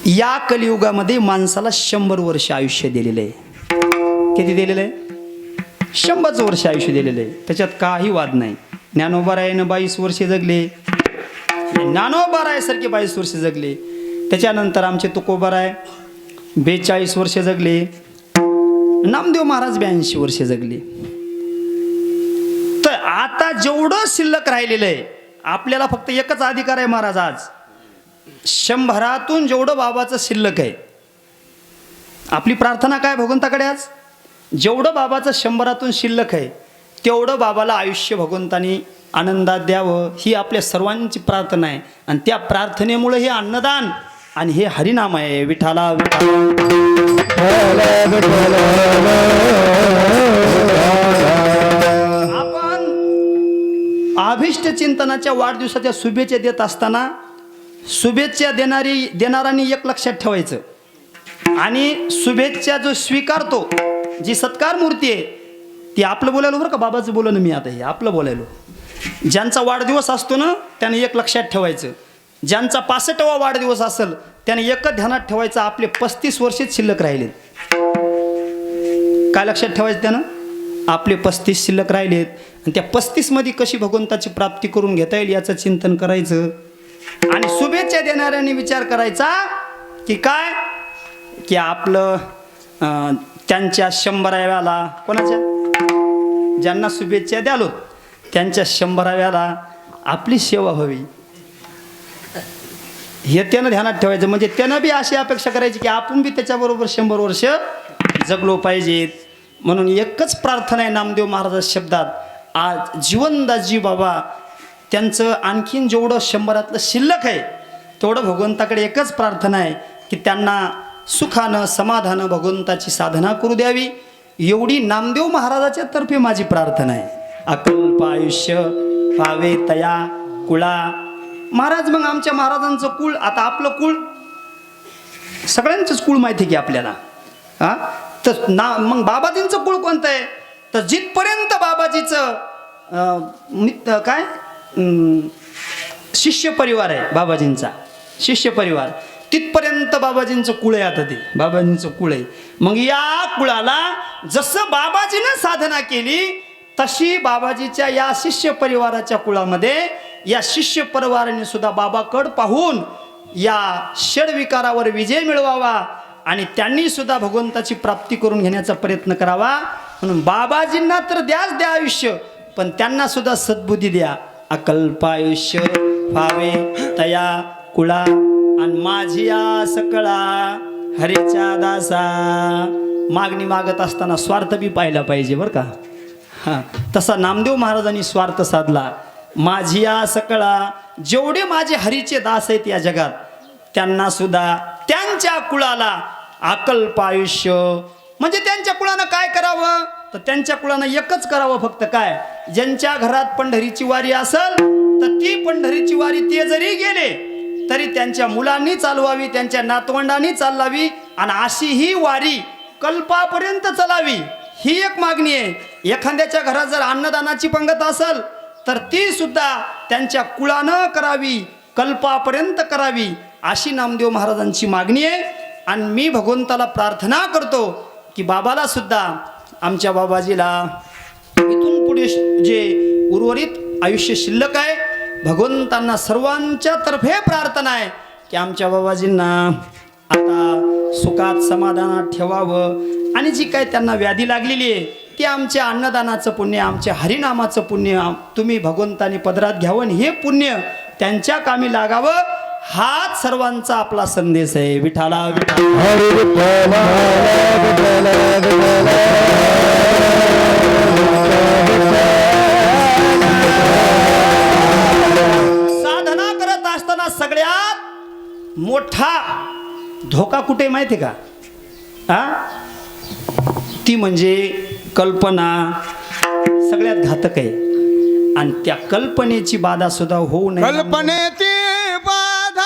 A: या कलियुगामध्ये माणसाला 100 वर्ष आयुष्य दिलेलं आहे. किती दिलेलं आहे? 100 वर्ष आयुष्य दिलेलं आहे. त्याच्यात काही वाद नाही. ज्ञानोबारायानं 22 वर्षे जगले, ज्ञानोबारायासारखे 22 वर्षे जगले. त्याच्यानंतर आमचे तुकोबाराय 42 वर्षे जगले, नामदेव महाराज 82 वर्षे जगले. तर आता जेवढं शिल्लक राहिलेलं आहे, आपल्याला फक्त एकच अधिकार आहे महाराज, आज 100तून जेवढं बाबाचं शिल्लक आहे, आपली प्रार्थना काय भगवंताकडे, आज जेवढं बाबाचं 100तून शिल्लक आहे तेवढं बाबाला आयुष्य भगवंतानी आनंदात द्यावं, ही आपल्या सर्वांची प्रार्थना आहे. आणि त्या प्रार्थनेमुळे हे अन्नदान आणि हे हरिनाम आहे. विठाला आपण अभिष्ट चिंतनाच्या वाढदिवसाच्या शुभेच्छा देत असताना शुभेच्छा देणाऱ्यांनी एक लक्षात ठेवायचं, आणि शुभेच्छा जो स्वीकारतो, जी सत्कार मूर्ती आहे, ती आपलं बोलायलो बरं का, बाबाचं बोलणं मी आता हे आपलं बोलायलो. ज्यांचा वाढदिवस असतो ना त्याने एक लक्षात ठेवायचं, ज्यांचा 65वा वाढदिवस असेल त्याने एकच ध्यानात ठेवायचं, आपले 35 वर्षेच शिल्लक राहिलेत. काय लक्षात ठेवायचं त्यानं? आपले 35 शिल्लक राहिलेत, आणि त्या 35मध्ये कशी भगवंताची प्राप्ती करून घेता येईल याचं चिंतन करायचं. आणि शुभेच्छा देणाऱ्यांनी विचार करायचा की काय, की आपलं त्यांच्या 100व्याला, कोणाच्या, ज्यांना शुभेच्छा द्यालो त्यांच्या 100व्याला आपली सेवा व्हावी, हे त्यानं ध्यानात ठेवायचं. म्हणजे त्यानं बी अशी अपेक्षा करायची की आपण बी त्याच्याबरोबर 100 वर्ष जगलो पाहिजेत. म्हणून एकच प्रार्थना आहे नामदेव महाराजाच्या शब्दात, आज जीवनदासजी बाबा त्यांचं आणखीन जेवढं 100तलं शिल्लक आहे तेवढं भगवंताकडे एकच प्रार्थना आहे की त्यांना सुखानं समाधानं भगवंताची साधना करू द्यावी, एवढी नामदेव महाराजाच्या तर्फे माझी प्रार्थना आहे. अकल्प आयुष्य पावे तया कुळा. महाराज, मग आमच्या महाराजांचं कुळ, आता आपलं कुळ सगळ्यांचंच कुळ माहिती आहे की आपल्याला, हां, तर मग बाबाजींचं कुळ कोणतं आहे? तर जिथपर्यंत बाबाजीचं काय शिष्य परिवार आहे, बाबाजींचा शिष्य परिवार, तिथपर्यंत बाबाजींचं कुळ आहे. आता ते बाबाजींचं कुळ आहे. मग या कुळाला जसं बाबाजीनं साधना केली तशी बाबाजीच्या या शिष्य परिवाराच्या कुळामध्ये या शिष्य परिवाराने सुद्धा बाबाकड पाहून या षडविकारावर विजय मिळवावा आणि त्यांनी सुद्धा भगवंताची प्राप्ती करून घेण्याचा प्रयत्न करावा. म्हणून बाबाजींना तर द्याच द्या आयुष्य, पण त्यांना सुद्धा सद्बुद्धी द्या. अकल्प आयुष्य व्हावे तया कुळा, आणि माझी या सकळा हरेच्या दासा. मागणी मागत असताना स्वार्थ बी पाहिला पाहिजे बरं का. हां, तसा नामदेव महाराजांनी स्वार्थ साधला. माझी या सकळा, जेवढे माझे हरीचे दास आहेत या जगात, त्यांना सुद्धा त्यांच्या कुळाला अकल्प आयुष्य, म्हणजे त्यांच्या कुळानं काय करावं, तर त्यांच्या कुळानं एकच करावं फक्त, काय, ज्यांच्या घरात पंढरीची वारी असेल तर ती पंढरीची वारी ते जरी गेले तरी त्यांच्या मुलांनी चालवावी, त्यांच्या नातवंडांनी चालवावी, आणि अशी ही वारी कल्पापर्यंत चालावी, ही एक मागणी आहे. एखाद्याच्या घरात जर अन्नदानाची पंगत असेल तर ती सुद्धा त्यांच्या कुळानं करावी, कल्पापर्यंत करावी, अशी नामदेव महाराजांची मागणी आहे. आणि मी भगवंताला प्रार्थना करतो की बाबाला सुद्धा, आमच्या बाबाजीला इथून पुढे जे उर्वरित आयुष्य शिल्लक आहे, भगवंतांना सर्वांच्या तर्फे प्रार्थना आहे की आमच्या बाबाजींना आता सुखात समाधानात ठेवावं, आणि जी काय त्यांना व्याधी लागलेली आहे ती आमच्या अन्नदानाचं पुण्य, आमच्या हरिनामाचं पुण्य तुम्ही भगवंतानी पदरात घ्यावं, हे पुण्य त्यांच्या कामी लागावं, हाच सर्वांचा आपला संदेश आहे. विठाला साधना करत असताना सगळ्यात मोठा धोका कुठे माहिती का? ती म्हणजे कल्पना सगळ्यात घातक आहे, आणि त्या कल्पनेची बाधा सुद्धा होऊ नये.
B: कल्पनेची बाधा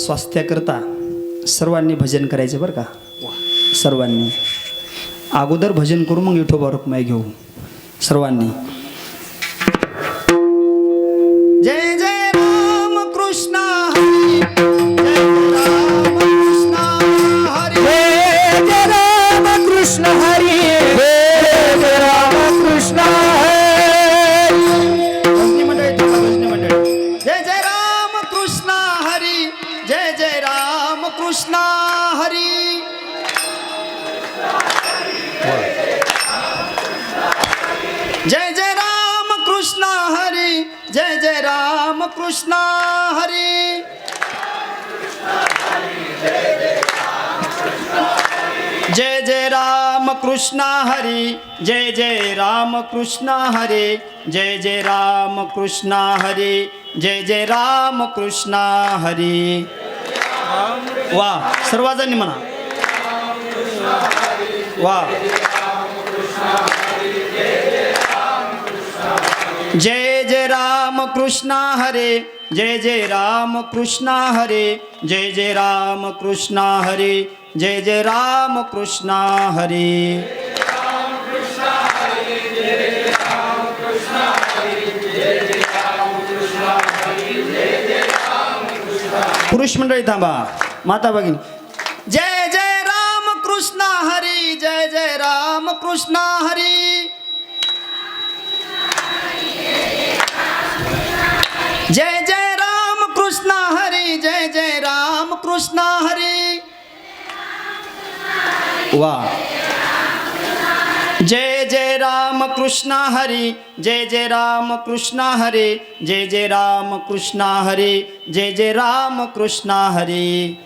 A: स्वास्थ्याकरता सर्वांनी भजन करायचं बरं का. सर्वांनी अगोदर भजन करू, मग विठोबा रुक्माई घेऊ सर्वांनी. जय जय राम कृष्ण हरी, जय जय राम कृष्ण हरी,
B: जय जय राम कृष्ण हरी.
A: भजनी मंडळी थांबा, भजनी मंडळी. जय जय राम कृष्ण हरी, जय जय राम कृष्ण हरी. जय जय राम कृष्ण हरी, जय जय राम कृष्ण हरी. जय जय राम कृष्ण हरी, जय जय राम कृष्ण हरी, जय जय राम कृष्ण हरी, जय जय राम कृष्ण हरी. वा सर्वजणी म्हणा वा. जय जय राम कृष्ण हरे, जय जय राम कृष्ण हरे, जय जय राम कृष्ण हरे, जय जय राम कृष्ण हरे. पुरुष मंडळी थांबा, माता भगिनी. जय जय राम कृष्ण हरी, जय जय राम कृष्ण हरी. जय जय राम कृष्ण हरी, जय जय राम कृष्ण हरी. वा. जय जय राम कृष्ण हरी, जय जय राम कृष्ण हरी, जय जय राम कृष्ण हरी, जय जय राम कृष्ण हरी.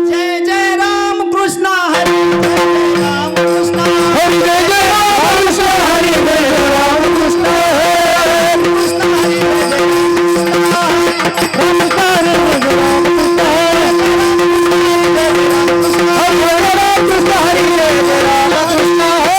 A: जय जय राम कृष्ण हरी, जय जय राम कृष्ण
B: हरी, जय जय राम कृष्ण हरी, जय जय राम कृष्ण हरी. कृष्ण हरी, जय जय राम कृष्ण हरी, जय जय राम कृष्ण हरी, जय जय राम कृष्ण हरी.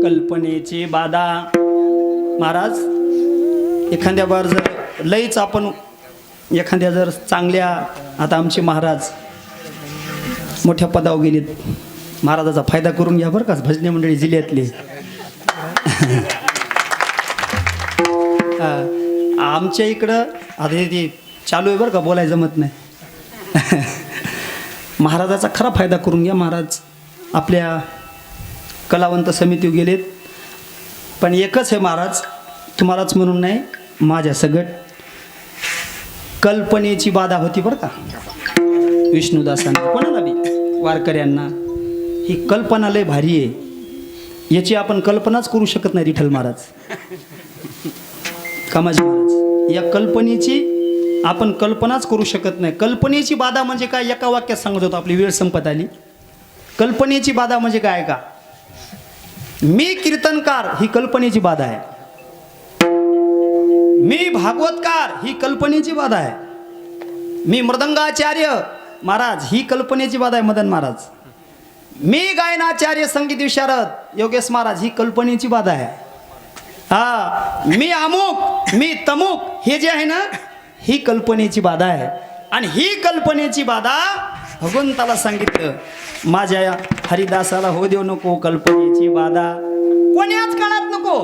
A: कल्पनेची बाधा. महाराज एखाद्या बार जर लईच आपण एखाद्या जर चांगल्या, आता आमचे महाराज मोठ्या पदावर गेलेत, महाराजाचा फायदा करून घ्या बरं का भजनी मंडळी जिल्ह्यातली. आमच्या इकडं आता ते चालू आहे बरं का, बोलायला जमत नाही. महाराजाचा खरा फायदा करून घ्या. महाराज आपल्या कलावंत समितीवर गेलेत, पण एकच आहे महाराज, तुम्हालाच म्हणून नाही, माझ्या सगट कल्पनेची बाधा होती बरं का विष्णुदासांना, कोणाला बी वारकऱ्यांना. ही कल्पना लय भारी आहे, याची आपण कल्पनाच करू शकत नाही. विठ्ठल महाराज, कामाजी महाराज, या कल्पनेची आपण कल्पनाच करू शकत नाही. कल्पनेची बाधा म्हणजे काय, एका वाक्यात सांगत होतो, आपली वेळ संपत आली. कल्पनेची बाधा म्हणजे काय का, मी कीर्तनकार ही कल्पनेची बाधा आहे, मी भागवतकार ही कल्पनेची बाधा आहे, मी मृदंगाचार्य महाराज ही कल्पनेची बाधा आहे मदन महाराज, मी गायनाचार्य संगीत विशारद योगेश महाराज ही कल्पनेची बाधा आहे. हा, मी अमुक मी तमुक हे जे आहे ना, ही कल्पनेची बाधा आहे. आणि ही कल्पनेची बाधा भगवंताला सांगितलं, माझ्या हरिदासाला हो देऊ नको कल्पनेची बाधा, कोण्याच काळात नको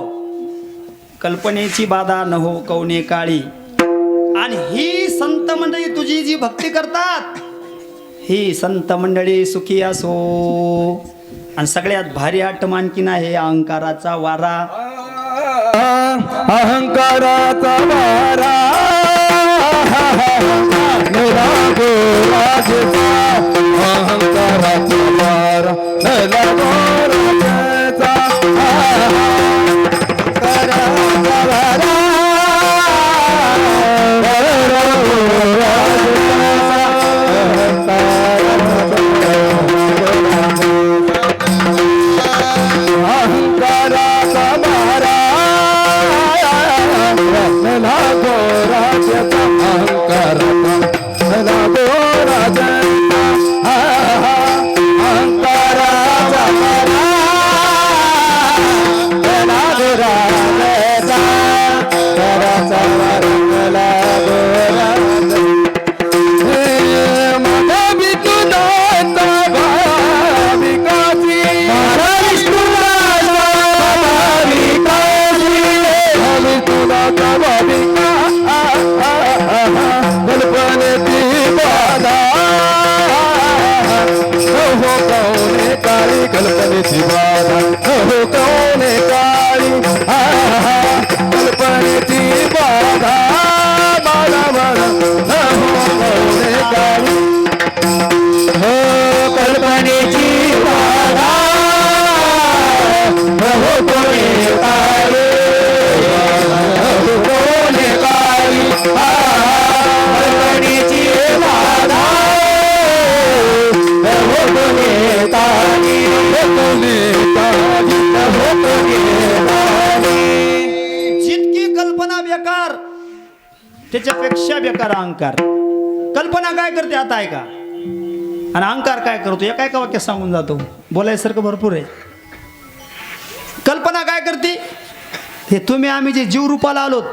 A: कल्पनेची बाधा न हो कवने काळी. आणि ही संत मंडळी तुझी जी भक्ती करतात, ही संत मंडळी सुखी असो. आणि सगळ्यात भारी आटमान की नाही, अहंकाराचा वारा,
B: अहंकाराचा वारा अहंकाराचा वारा कराचा वारा कल्पनेची बाधा हो कोणे काळी कल्पनेची बाधा बाधा बाधा हो कोणे काळी हो कल्पनेची बाधा हो कोणे काळी हो कोणे काळी कल्पनेची बाधा हो कोणे काळी हो कोणे काळी हो कोणे काळी
A: जितकी कल्पना बेकार त्याच्यापेक्षा बेकार अहंकार. कल्पना काय करते आता आहे का, आणि अहंकार काय करतो एका एका वाक्यात सांगून जातो. बोलायसारखं भरपूर आहे. कल्पना काय करते, हे तुम्ही आम्ही जे जीव रूपाला आलोत,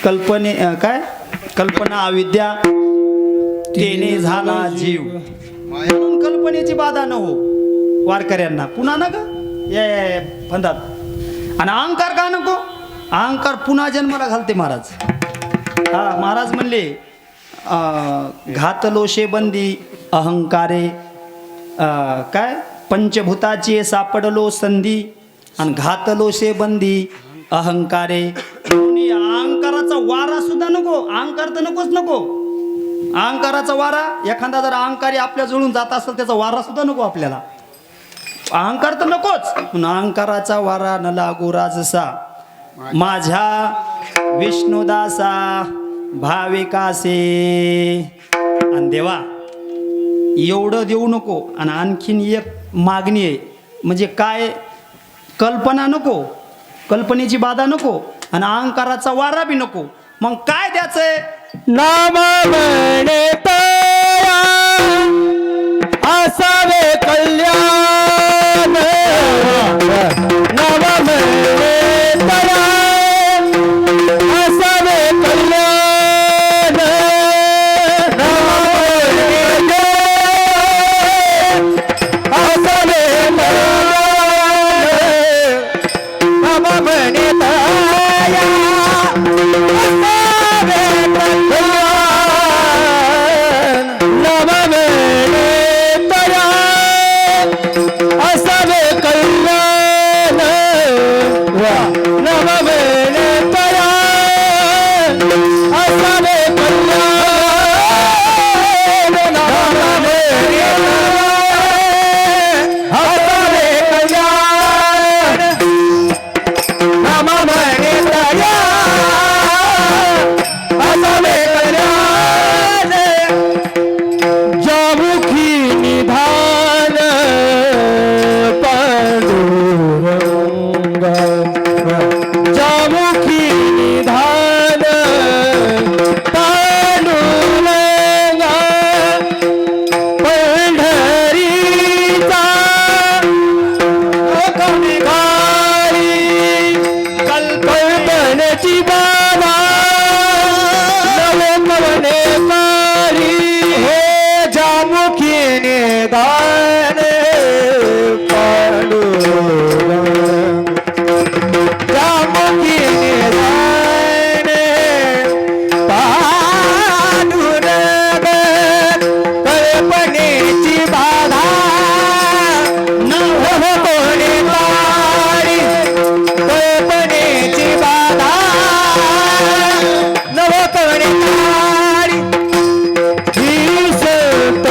A: काय कल्पना अविद्या तेने झाला जीव, म्हणून कल्पनेची बाधा न हो वारकऱ्यांना. पुन्हा ना ग या फंदात. आणि अहंकार का नको, अहंकार पुन्हा जन्माला घालते महाराज. हा महाराज म्हणले घातलोशे बंदी अहंकारे, काय पंचभूताची सापडलो संधी आणि घातलोशे बंदी अहंकारे. अहंकाराचा वारा सुद्धा नको, अहंकार तर नकोच नको. अहंकाराचा वारा, एखादा जर अहंकारी आपल्या जवळून जात असेल त्याचा वारा सुद्धा नको आपल्याला. अहंकार तर नकोच, पण अहंकाराचा वारा न लागो राजसा माझ्या विष्णुदासा भाविकासे. आणि देवा एवढं देऊ नको. आणि आणखीन एक मागणी आहे, म्हणजे काय, कल्पना नको, कल्पनेची बाधा नको, आणि अहंकाराचा वारा बी नको. मग काय द्यायचंय,
B: नाम म्हणे तया असावे कल्याण नाम म्हणे तया असावे कल्याण नाम म्हणे असावे कल्याण नाम म्हणे तया असावे कल्याण नव वेणे तया असावे कल्याण नव वेणे असावे कल्याण नव वेणे तया असावे कल्याण जामुखी निधान पांडुरंग जामुखी निधान पांडुरंग पंढरीचा लोकविकारी कल्पनेची बाधा नवकवने कारी हे जामुखी निधान पांडुरंग जामुखी निधान पांडुरंग कल्पनेची बाधा नव कोणी कारी कल्पनेची बाधा नव कोणी कारी ही संत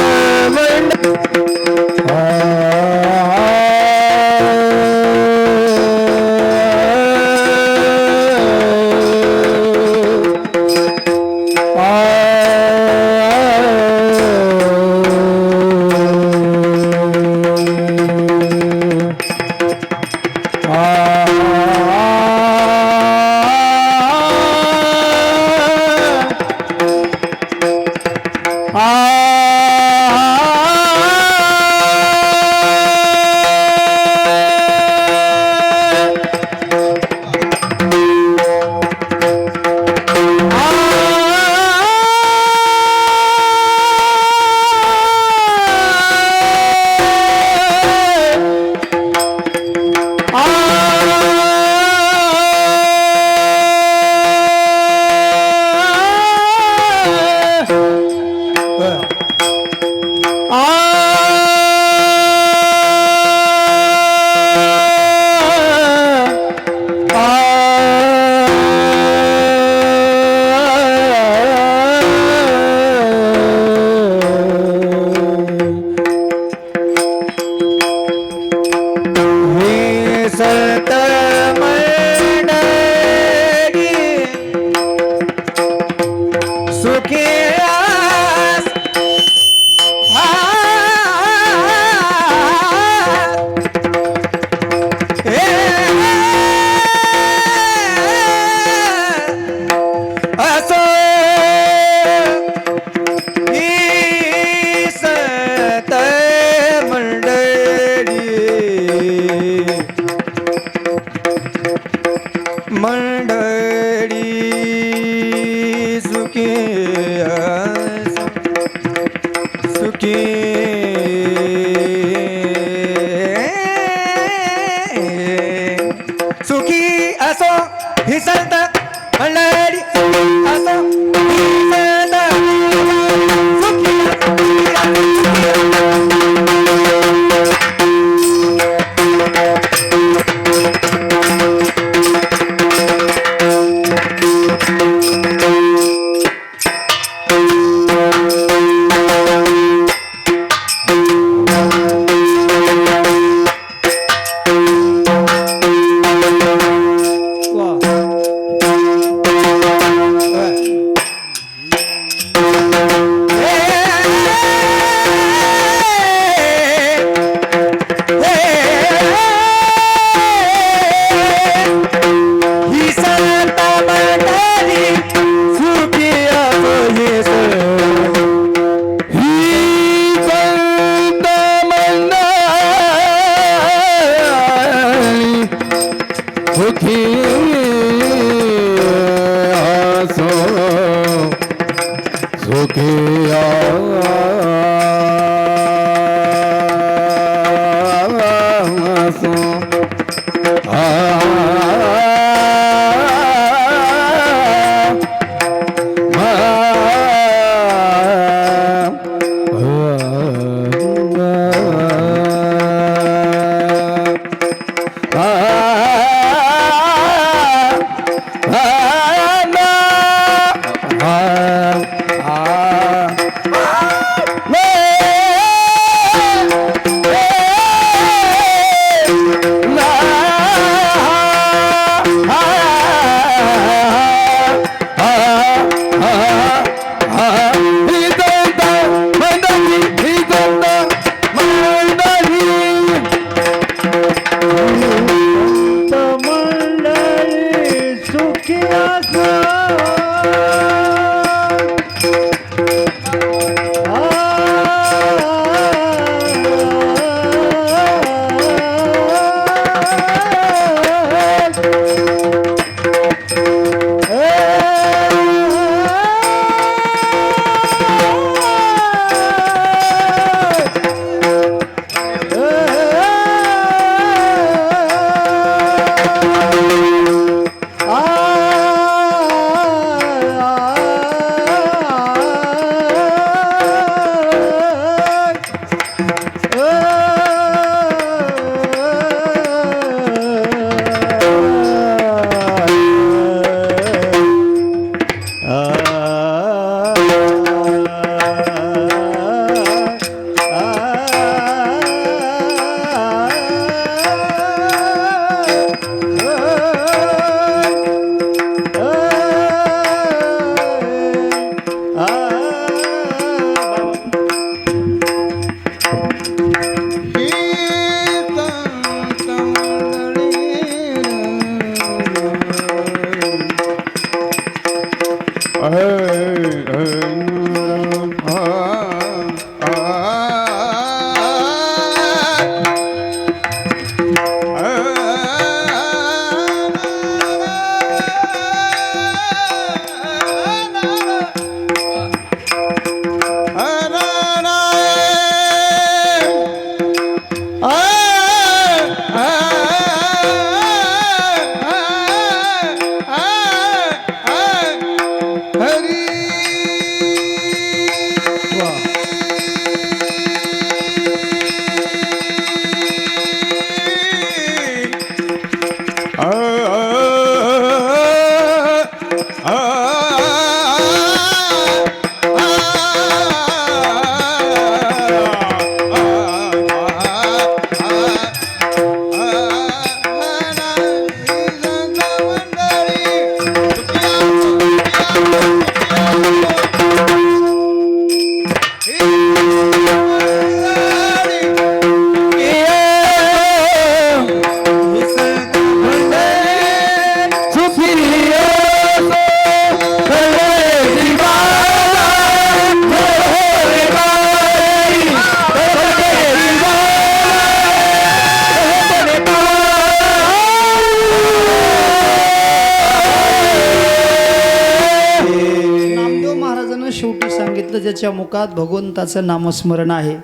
A: नामदेव महाराजांना शेवटी सांगितलं ज्याच्या मुखात भगवंताचं नामस्मरण आहे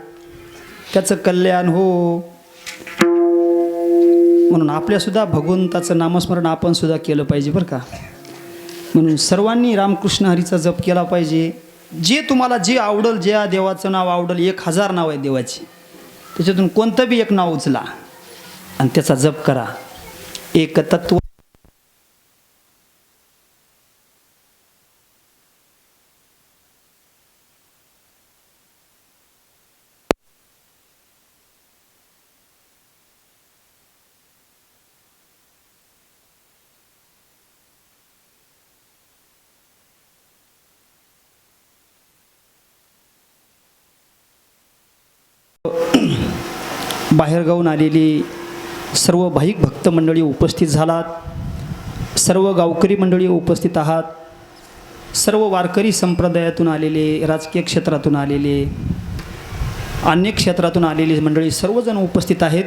A: त्याचं कल्याण हो. म्हणून आपल्या सुद्धा भगवंताचं नामस्मरण आपण सुद्धा केलं पाहिजे बरं का. म्हणून सर्वांनी रामकृष्ण हरीचा जप केला पाहिजे. जे तुम्हाला जे आवडल, ज्या देवाचं नाव आवडल, 1000 नाव आहे देवाची, त्याच्यातून कोणतं बी एक नाव उचला आणि त्याचा जप करा. एक तत्व बाहेरगावून आलेली सर्व भाविक भक्त मंडळी उपस्थित झालात. सर्व गावकरी मंडळी उपस्थित आहात. सर्व वारकरी संप्रदायातून आलेले, राजकीय क्षेत्रातून आलेले, अनेक क्षेत्रातून आलेली मंडळी सर्वजण उपस्थित आहेत.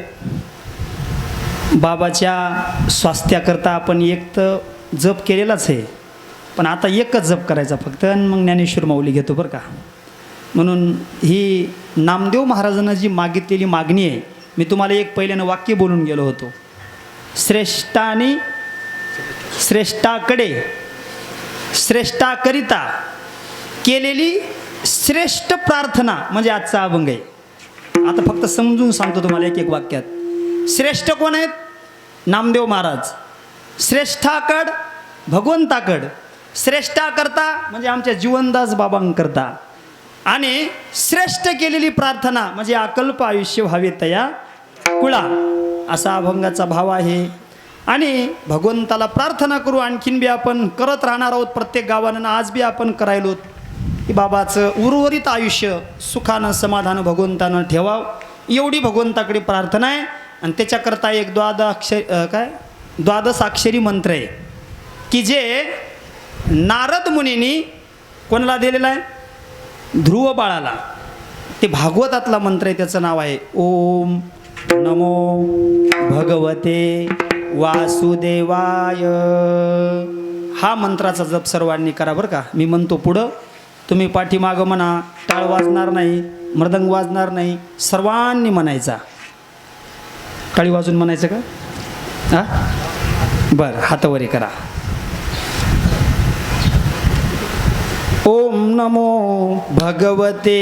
A: बाबाच्या स्वास्थ्याकरता आपण एक तर जप केलेलाच आहे, पण आता एकच जप करायचा फक्त, आणि मग ज्ञानेश्वर माऊली घेतो बरं का. म्हणून ही नामदेव महाराजांना जी मागितलेली मागणी आहे, मी तुम्हाला एक पहिल्यानं वाक्य बोलून गेलो होतो. श्रेष्ठाने श्रेष्ठाकडे श्रेष्ठाकरिता केलेली श्रेष्ठ प्रार्थना म्हणजे आजचा अभंग आहे. आता फक्त समजून सांगतो तुम्हाला एक एक वाक्यात. श्रेष्ठ कोण आहेत? नामदेव महाराज. श्रेष्ठाकड भगवंताकड, श्रेष्ठाकरता म्हणजे आमच्या जीवनदास बाबांकरता, आणि श्रेष्ठ केलेली प्रार्थना म्हणजे अकल्प आयुष्य व्हावे तया कुळा, असा अभंगाचा भाव आहे. आणि भगवंताला प्रार्थना करू, आणखीन बी आपण करत राहणार आहोत प्रत्येक गावानं. आज बी आपण करायलो की बाबाचं उर्वरित आयुष्य सुखानं समाधानं भगवंतानं ठेवावं, एवढी भगवंताकडे प्रार्थना आहे. आणि त्याच्याकरता एक द्वादशाक्षरी मंत्र आहे की जे नारद मुनींनी कोणाला दिलेला आहे? ध्रुव बाळाला. ते भागवतातला मंत्र आहे, त्याचं नाव आहे ओम नमो भगवते वासुदेवाय. हा मंत्राचा जप सर्वांनी करा बरं का. मी म्हणतो पुढं, तुम्ही पाठीमागं म्हणा. टाळ वाजणार नाही, मृदंग वाजणार नाही, सर्वांनी म्हणायचा. टाळी वाजून म्हणायचं का? हां बरं, हातावरी करा. ओम नमो भगवते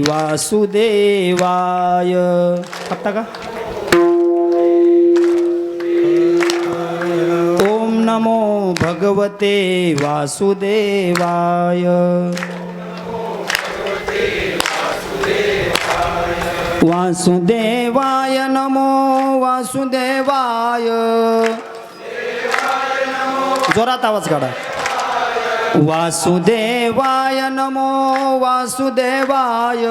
A: वासुदेवाय. थापता का? ओम नमो भगवते वासुदेवाय. वासुदेवाय नमो वासुदेवाय. जोरात आवाज काढा. वासुदेवाय नमो वासुदेवाय.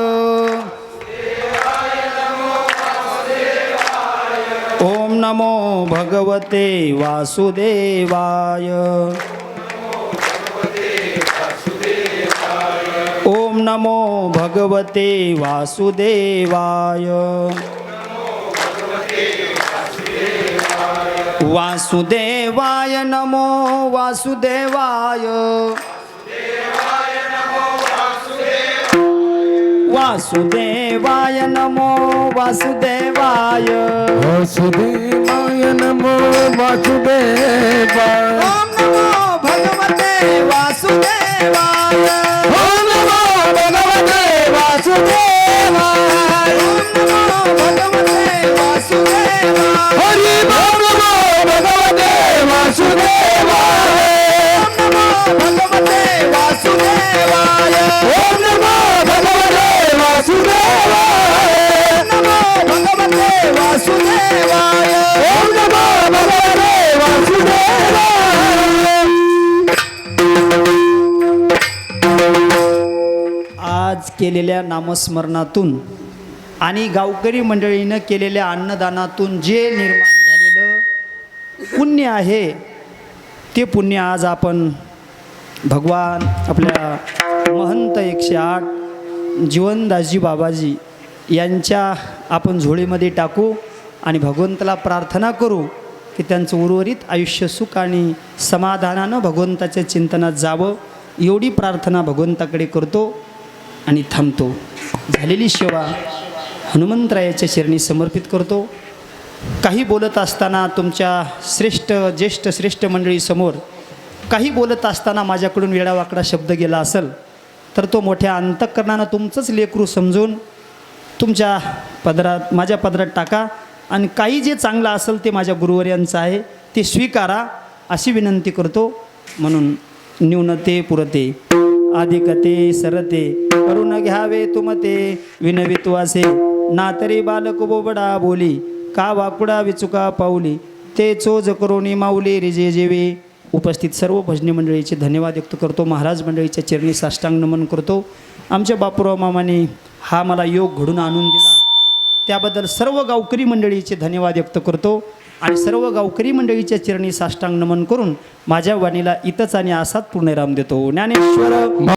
A: ओम नमो भगवते वासुदेवाय. ओम नमो भगवते वासुदेवाय. वासुदेवाय नमो वासुदेवाय. वासुदेवाय नमो वासुदेवाय.
B: वासुदेवाय नमो वासुदेवाय.
A: ओम नमो भगवते वासुदेवाय.
B: ओम नमो भगवते वासुदेवाय.
A: ओम नमो भगवते वासुदेवाय.
B: हरि नमो भगवते वासुदेवाय.
A: ओम नमो भगवते वासुदेवाय.
B: ओम नमो भगवते वासुदेवाय.
A: ओम नमो भगवते वासुदेवाय.
B: ओम नमो भगवते वासुदेवाय.
A: आज केलेल्या नामस्मरणातून आणि गावकरी मंडळीनं केलेल्या अन्नदानातून जे निर्माण झालेलं पुण्य आहे, ते पुण्य आज आपण भगवान आपल्या महंत 108 जीवनदासजी बाबाजी यांच्या आपण झोळीमध्ये टाकू आणि भगवंताला प्रार्थना करू की त्यांचं उर्वरित आयुष्य सुख आणि समाधानानं भगवंताच्या चिंतनात जावं, एवढी प्रार्थना भगवंताकडे करतो आणि थांबतो. झालेली सेवा हनुमंतरायाच्या चरणी समर्पित करतो. काही बोलत असताना तुमच्या ज्येष्ठ श्रेष्ठ मंडळीसमोर काही बोलत असताना माझ्याकडून वेडावाकडा शब्द गेला असेल तर तो मोठ्या अंतःकरणानं तुमचंच लेकरू समजून तुमच्या पदरात माझ्या पदरात टाका आणि काही जे चांगलं असेल ते माझ्या गुरुवर्यांचं आहे ते स्वीकारा अशी विनंती करतो. म्हणून न्यूनते पुरते अधिकते सरते करून घ्यावे तुमते विनवित्वासे ना तरी बालक बोबडा बोली का वाकुडा विचुका पाऊली ते चोज करोनी माऊली रिजे जेवे. उपस्थित सर्व भजनी मंडळीचे धन्यवाद व्यक्त करतो. महाराज मंडळीच्या चरणी साष्टांग नमन करतो. आमच्या बापूराव मामाने हा मला योग घडून आणून दिला त्याबद्दल सर्व गावकरी मंडळीचे धन्यवाद व्यक्त करतो आणि सर्व गावकरी मंडळीच्या चरणी साष्टांग नमन करून माझ्या वाणीला इतंच आणि असाच पूर्णविराम देतो. ज्ञानेश्वर